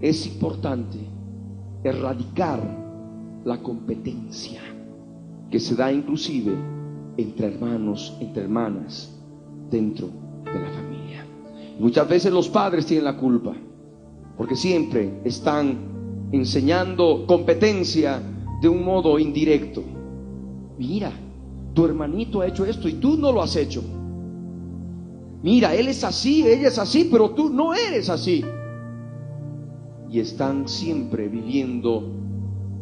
Es importante erradicar la competencia que se da inclusive entre hermanos, entre hermanas, dentro de la familia. Y muchas veces los padres tienen la culpa, porque siempre están enseñando competencia de un modo indirecto. Mira, tu hermanito ha hecho esto y tú no lo has hecho. Mira, él es así, ella es así, pero tú no eres así. Y están siempre viviendo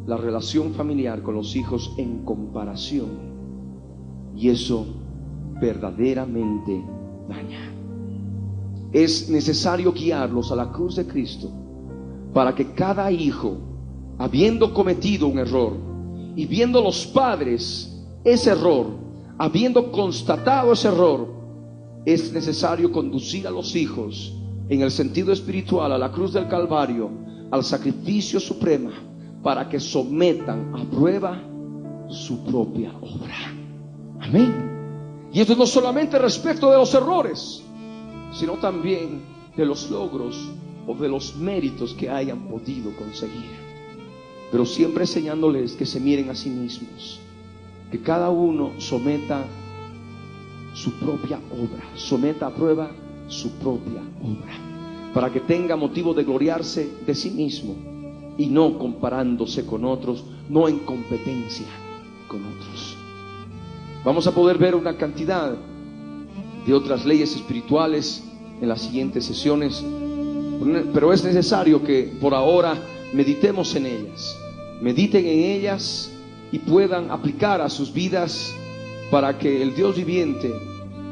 la relación familiar con los hijos en comparación. Y eso verdaderamente daña. Es necesario guiarlos a la cruz de Cristo, para que cada hijo, habiendo cometido un error y viendo los padres ese error, habiendo constatado ese error, es necesario conducir a los hijos en el sentido espiritual a la cruz del Calvario, al sacrificio supremo, para que sometan a prueba su propia obra. Amén. Y esto no solamente respecto de los errores, sino también de los logros o de los méritos que hayan podido conseguir, pero siempre enseñándoles que se miren a sí mismos, que cada uno someta su propia obra, someta a prueba su propia obra, para que tenga motivo de gloriarse de sí mismo y no comparándose con otros, no en competencia con otros. Vamos a poder ver una cantidad de otras leyes espirituales en las siguientes sesiones, pero es necesario que por ahora meditemos en ellas, mediten en ellas y puedan aplicar a sus vidas, para que el Dios viviente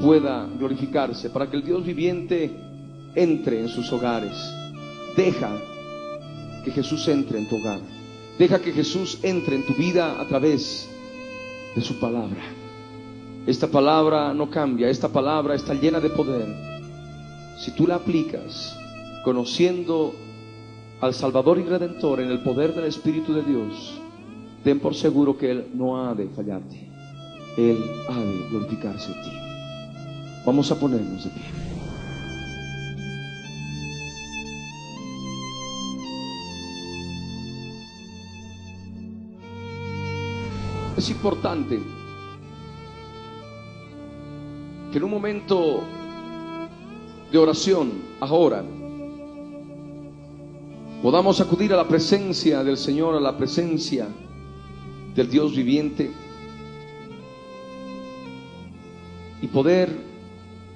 pueda glorificarse, para que el Dios viviente entre en sus hogares. Deja que Jesús entre en tu hogar, deja que Jesús entre en tu vida a través de su palabra. Esta palabra no cambia, esta palabra está llena de poder. Si tú la aplicas conociendo al Salvador y Redentor en el poder del Espíritu de Dios, ten por seguro que Él no ha de fallarte, Él ha de glorificarse en ti. Vamos a ponernos de pie. Es importante que en un momento de oración ahora podamos acudir a la presencia del Señor, a la presencia del Dios viviente, y poder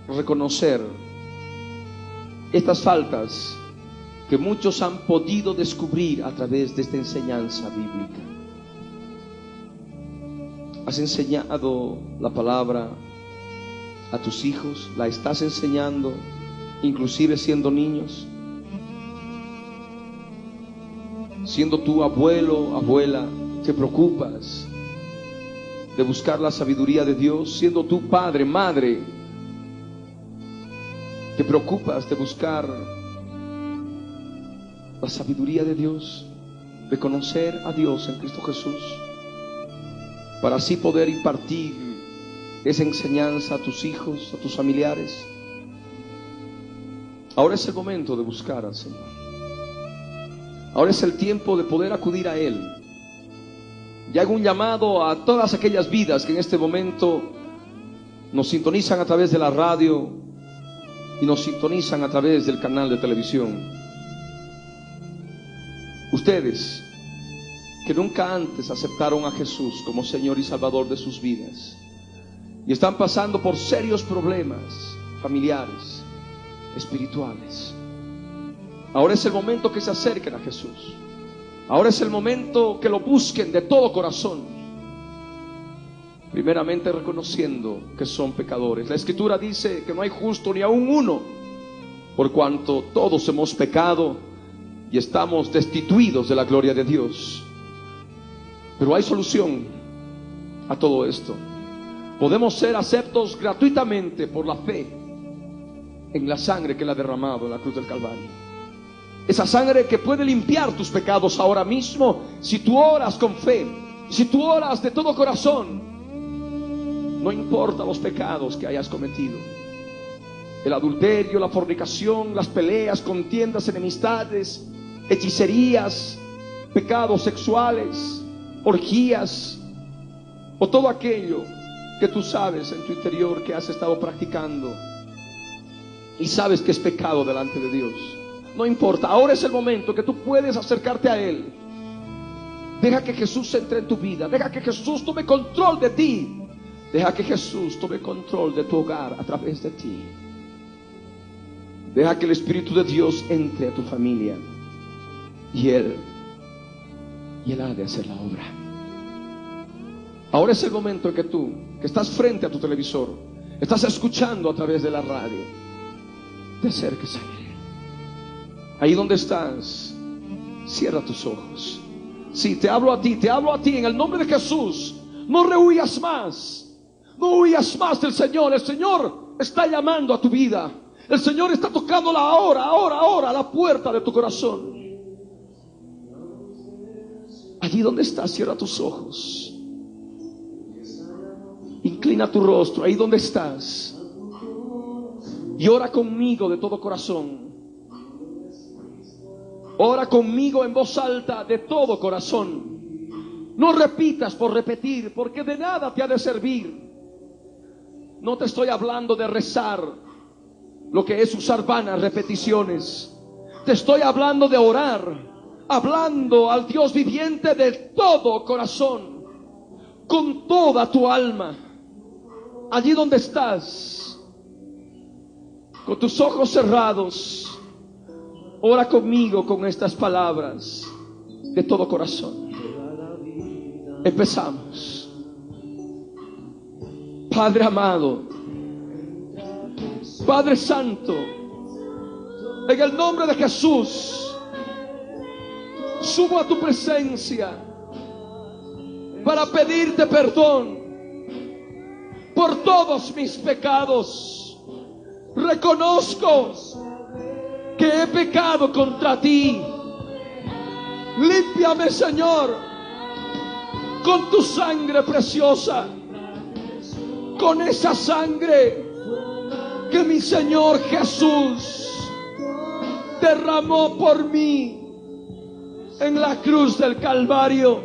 reconocer estas faltas que muchos han podido descubrir a través de esta enseñanza bíblica. ¿Has enseñado la palabra a tus hijos? ¿La estás enseñando inclusive siendo niños? Siendo tú abuelo, abuela, ¿te preocupas de buscar la sabiduría de Dios? Siendo tú padre, madre, ¿te preocupas de buscar la sabiduría de Dios? De conocer a Dios en Cristo Jesús, para así poder impartir esa enseñanza a tus hijos, a tus familiares. Ahora es el momento de buscar al Señor. Ahora es el tiempo de poder acudir a Él. Y hago un llamado a todas aquellas vidas que en este momento nos sintonizan a través de la radio y nos sintonizan a través del canal de televisión. Ustedes que nunca antes aceptaron a Jesús como Señor y Salvador de sus vidas y están pasando por serios problemas familiares, espirituales, ahora es el momento que se acerquen a Jesús. Ahora es el momento que lo busquen de todo corazón, primeramente reconociendo que son pecadores. La Escritura dice que no hay justo ni aun uno, por cuanto todos hemos pecado y estamos destituidos de la gloria de Dios. Pero hay solución a todo esto. Podemos ser aceptos gratuitamente por la fe en la sangre que Él ha derramado en la cruz del Calvario. Esa sangre que puede limpiar tus pecados ahora mismo, si tú oras con fe, si tú oras de todo corazón. No importa los pecados que hayas cometido: el adulterio, la fornicación, las peleas, contiendas, enemistades, hechicerías, pecados sexuales, orgías, o todo aquello que tú sabes en tu interior que has estado practicando y sabes que es pecado delante de Dios. No importa, ahora es el momento que tú puedes acercarte a Él. Deja que Jesús entre en tu vida, deja que Jesús tome control de ti, deja que Jesús tome control de tu hogar a través de ti. Deja que el Espíritu de Dios entre a tu familia y Él ha de hacer la obra. Ahora es el momento en que tú, que estás frente a tu televisor, estás escuchando a través de la radio, te acerques a Él. Ahí donde estás, cierra tus ojos. Sí, te hablo a ti en el nombre de Jesús. No rehuyas más, no huyas más del Señor. El Señor está llamando a tu vida. El Señor está tocando ahora a la puerta de tu corazón. Allí donde estás, cierra tus ojos. Inclina tu rostro, ahí donde estás, y ora conmigo de todo corazón. Ora conmigo en voz alta de todo corazón. No repitas por repetir, porque de nada te ha de servir. No te estoy hablando de rezar, lo que es usar vanas repeticiones. Te estoy hablando de orar, hablando al Dios viviente de todo corazón, con toda tu alma. Allí donde estás, con tus ojos cerrados, ora conmigo con estas palabras de todo corazón. Empezamos. Padre amado, Padre Santo, en el nombre de Jesús, subo a tu presencia para pedirte perdón por todos mis pecados. Reconozco que he pecado contra ti. Límpiame, Señor, con tu sangre preciosa, con esa sangre que mi Señor Jesús derramó por mí en la cruz del Calvario.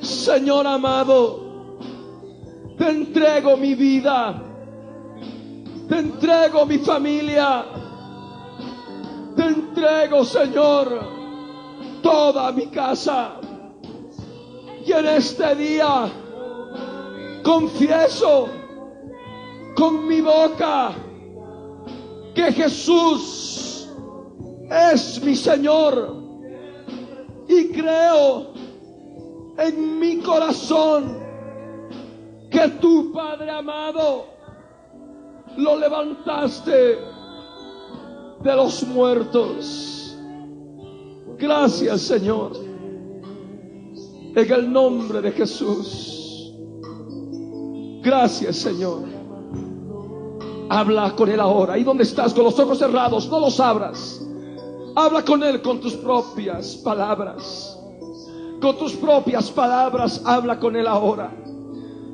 Señor amado, te entrego mi vida, te entrego mi familia, te entrego, Señor, toda mi casa. Y en este día confieso con mi boca que Jesús es mi Señor, y creo en mi corazón que tú, Padre amado, lo levantaste de los muertos. Gracias, Señor, en el nombre de Jesús. Gracias, Señor. Habla con Él ahora. Ahí donde estás, con los ojos cerrados, no los abras. Habla con Él con tus propias palabras. Con tus propias palabras, habla con Él ahora.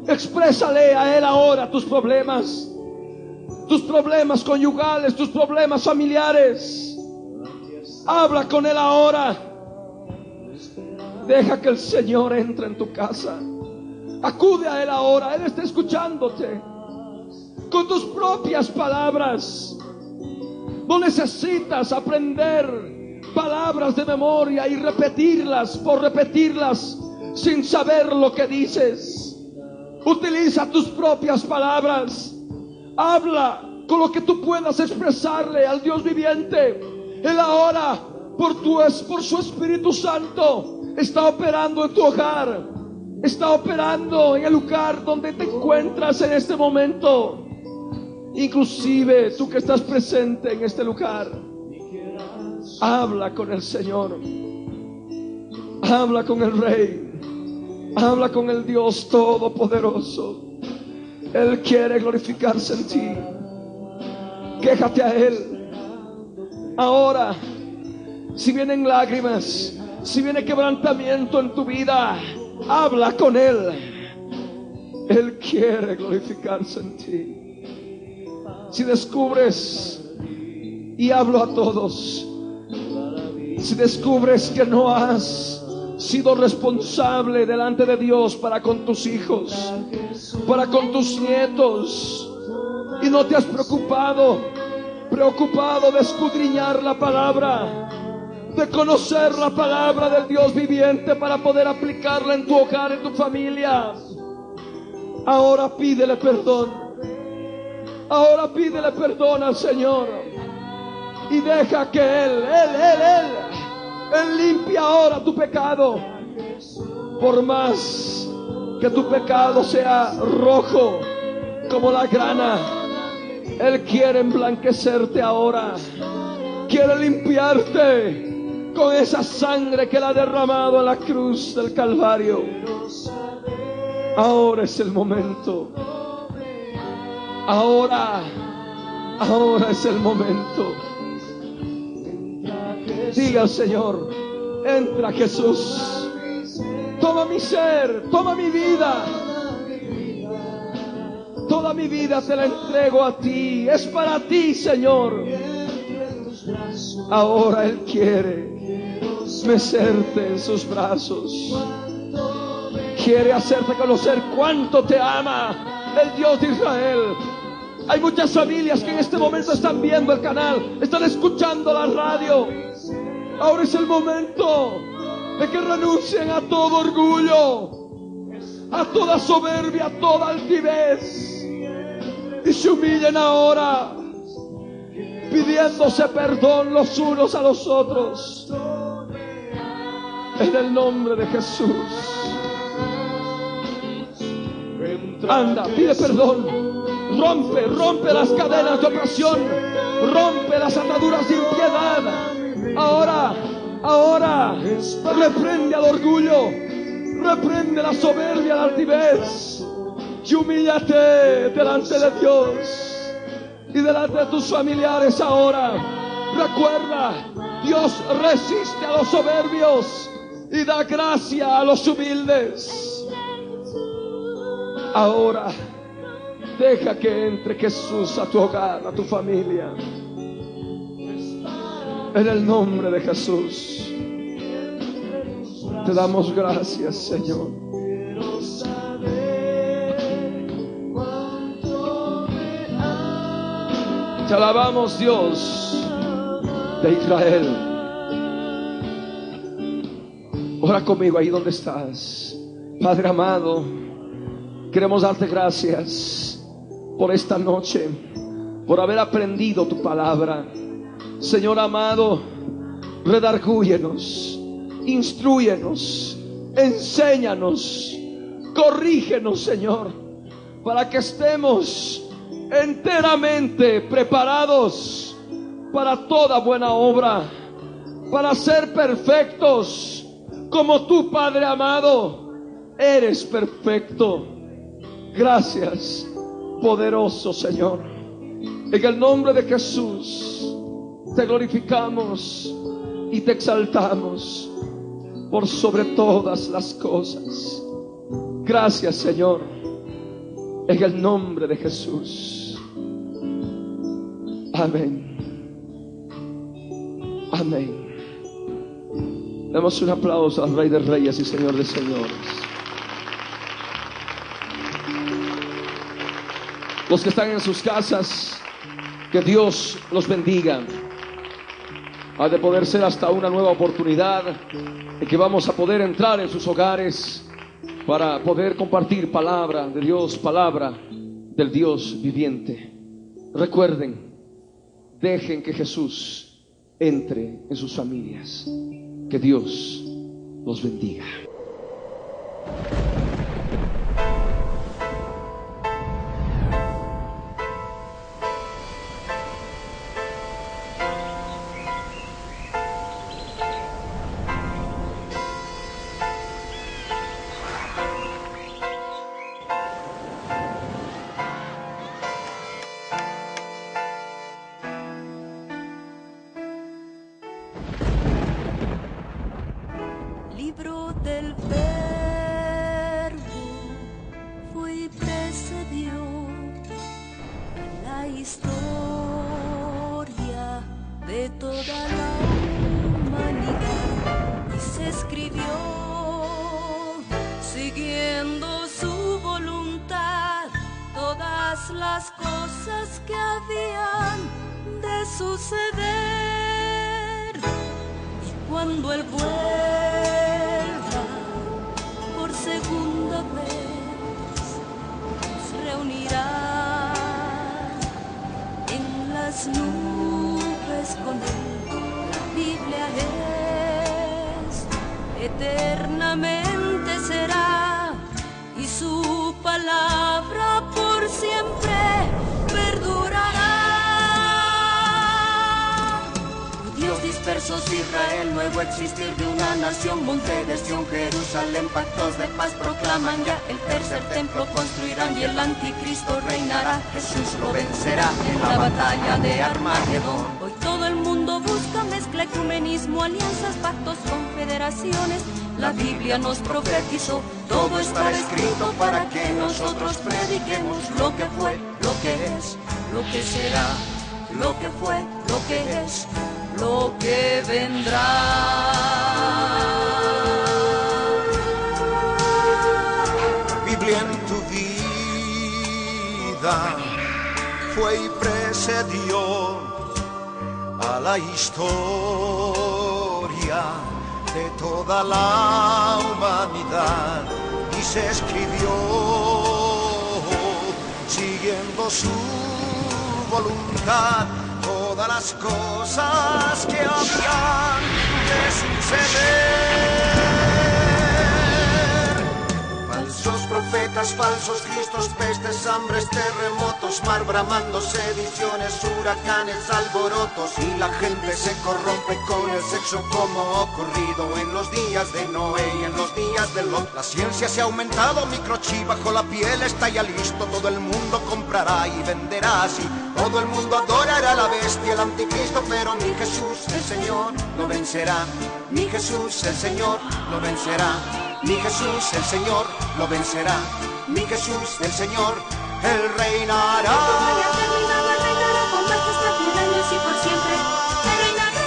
Exprésale a Él ahora tus problemas conyugales, tus problemas familiares. Habla con Él ahora. Deja que el Señor entre en tu casa. Acude a Él ahora. Él está escuchándote con tus propias palabras. No necesitas aprender palabras de memoria y repetirlas por repetirlas sin saber lo que dices. Utiliza tus propias palabras. Habla con lo que tú puedas expresarle al Dios viviente. Él ahora, por su Espíritu Santo, está operando en tu hogar. Está operando en el lugar donde te encuentras en este momento. Inclusive tú que estás presente en este lugar, habla con el Señor. Habla con el Rey. Habla con el Dios Todopoderoso. Él quiere glorificarse en ti. Quéjate a Él. Ahora, si vienen lágrimas, si viene quebrantamiento en tu vida, habla con Él. Él quiere glorificarse en ti. Si descubres, y hablo a todos, si descubres que no has sido responsable delante de Dios para con tus hijos, para con tus nietos, y no te has preocupado de escudriñar la palabra, de conocer la palabra del Dios viviente para poder aplicarla en tu hogar, en tu familia, ahora pídele perdón. Ahora pídele perdón al Señor y deja que Él limpie ahora tu pecado. Por más que tu pecado sea rojo como la grana, Él quiere emblanquecerte ahora. Quiere limpiarte con esa sangre que Él ha derramado en la cruz del Calvario. Ahora es el momento. Ahora es el momento. Diga al Señor: entra, Jesús. Toma mi ser, toma mi vida. Toda mi vida te la entrego a ti. Es para ti, Señor. Ahora Él quiere mecerte en sus brazos. Quiere hacerte conocer cuánto te ama el Dios de Israel. Hay muchas familias que en este momento están viendo el canal, están escuchando la radio. Ahora es el momento de que renuncien a todo orgullo, a toda soberbia, a toda altivez, y se humillen ahora, pidiéndose perdón los unos a los otros, en el nombre de Jesús. Anda, pide perdón. Rompe las cadenas de opresión. Rompe las ataduras de impiedad. Ahora, reprende al orgullo. Reprende la soberbia, la altivez. Y humíllate delante de Dios y delante de tus familiares ahora. Recuerda, Dios resiste a los soberbios y da gracia a los humildes. Ahora, deja que entre Jesús a tu hogar, a tu familia. En el nombre de Jesús, te damos gracias, Señor. Te alabamos, Dios de Israel. Ora conmigo ahí donde estás. Padre amado, queremos darte gracias por esta noche, por haber aprendido tu palabra. Señor amado, redargúyenos, instrúyenos, enséñanos, corrígenos, Señor. para que estemos enteramente preparados para toda buena obra, para ser perfectos como tu Padre amado eres perfecto. Gracias, poderoso Señor. En el nombre de Jesús te glorificamos y te exaltamos por sobre todas las cosas. Gracias, Señor, en el nombre de Jesús. Amén. Amén. Damos un aplauso al Rey de Reyes y Señor de Señores. Los que están en sus casas, que Dios los bendiga. Ha de poder ser hasta una nueva oportunidad en que vamos a poder entrar en sus hogares para poder compartir palabra de Dios, palabra del Dios viviente. Recuerden, dejen que Jesús entre en sus familias. Que Dios los bendiga. Libro del Verbo fue y precedió la historia de toda la humanidad y se escribió siguiendo su voluntad todas las cosas que habían de suceder. Y cuando Él vuelva por segunda vez, nos reunirá en las nubes con Él. La Biblia es eternamente será, y su palabra por siempre perdurará. Dios dispersos, Israel, nuevo existir de una nación, monte de Sión, Jerusalén, pactos de paz proclaman ya, el tercer templo construirán y el anticristo reinará. Jesús lo vencerá en la batalla de Armagedón. Hoy todo el mundo busca mezcla, ecumenismo, alianzas, pactos, confederaciones. La Biblia nos profetizó, todo está escrito para que nosotros prediquemos lo que fue, lo que es, lo que será, lo que fue, lo que es, lo que vendrá. La Biblia en tu vida fue y precedió a la historia de toda la humanidad y se escribió siguiendo su voluntad todas las cosas que habían de suceder. Falsos profetas, falsos cristos, pestes, hambres, terremotos, mar bramando, sediciones, huracanes, alborotos, y la gente se corrompe con el sexo como ocurrido en los días de Noé y en los días de Lot. La ciencia se ha aumentado, microchip bajo la piel está ya listo, todo el mundo comprará y venderá así. Todo el mundo adorará a la bestia, el anticristo, pero mi Jesús, el Señor, lo vencerá. Mi Jesús, el Señor, lo vencerá. Mi Jesús, el Señor, lo vencerá. Mi Jesús, el Señor, Él reinará. Reinará con majestad 1000 años y por siempre. Él reinará.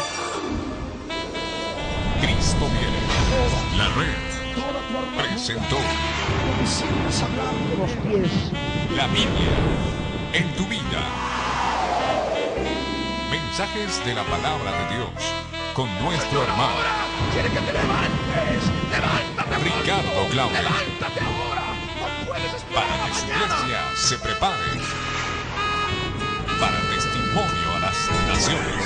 Cristo viene. La red presentó Siempre hablando los pies. la Biblia en tu vida. Mensajes de la palabra de Dios con nuestro hermano Quiere que te levantes. Levántate. Ricardo Glaude, Levántate ahora. No puedes esperar para a que su mañana. iglesia se prepare para testimonio a las naciones.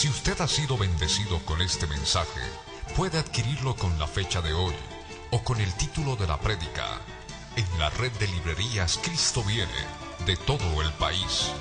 Si usted ha sido bendecido con este mensaje, puede adquirirlo con la fecha de hoy o con el título de la prédica en la red de librerías Cristo Viene de todo el país.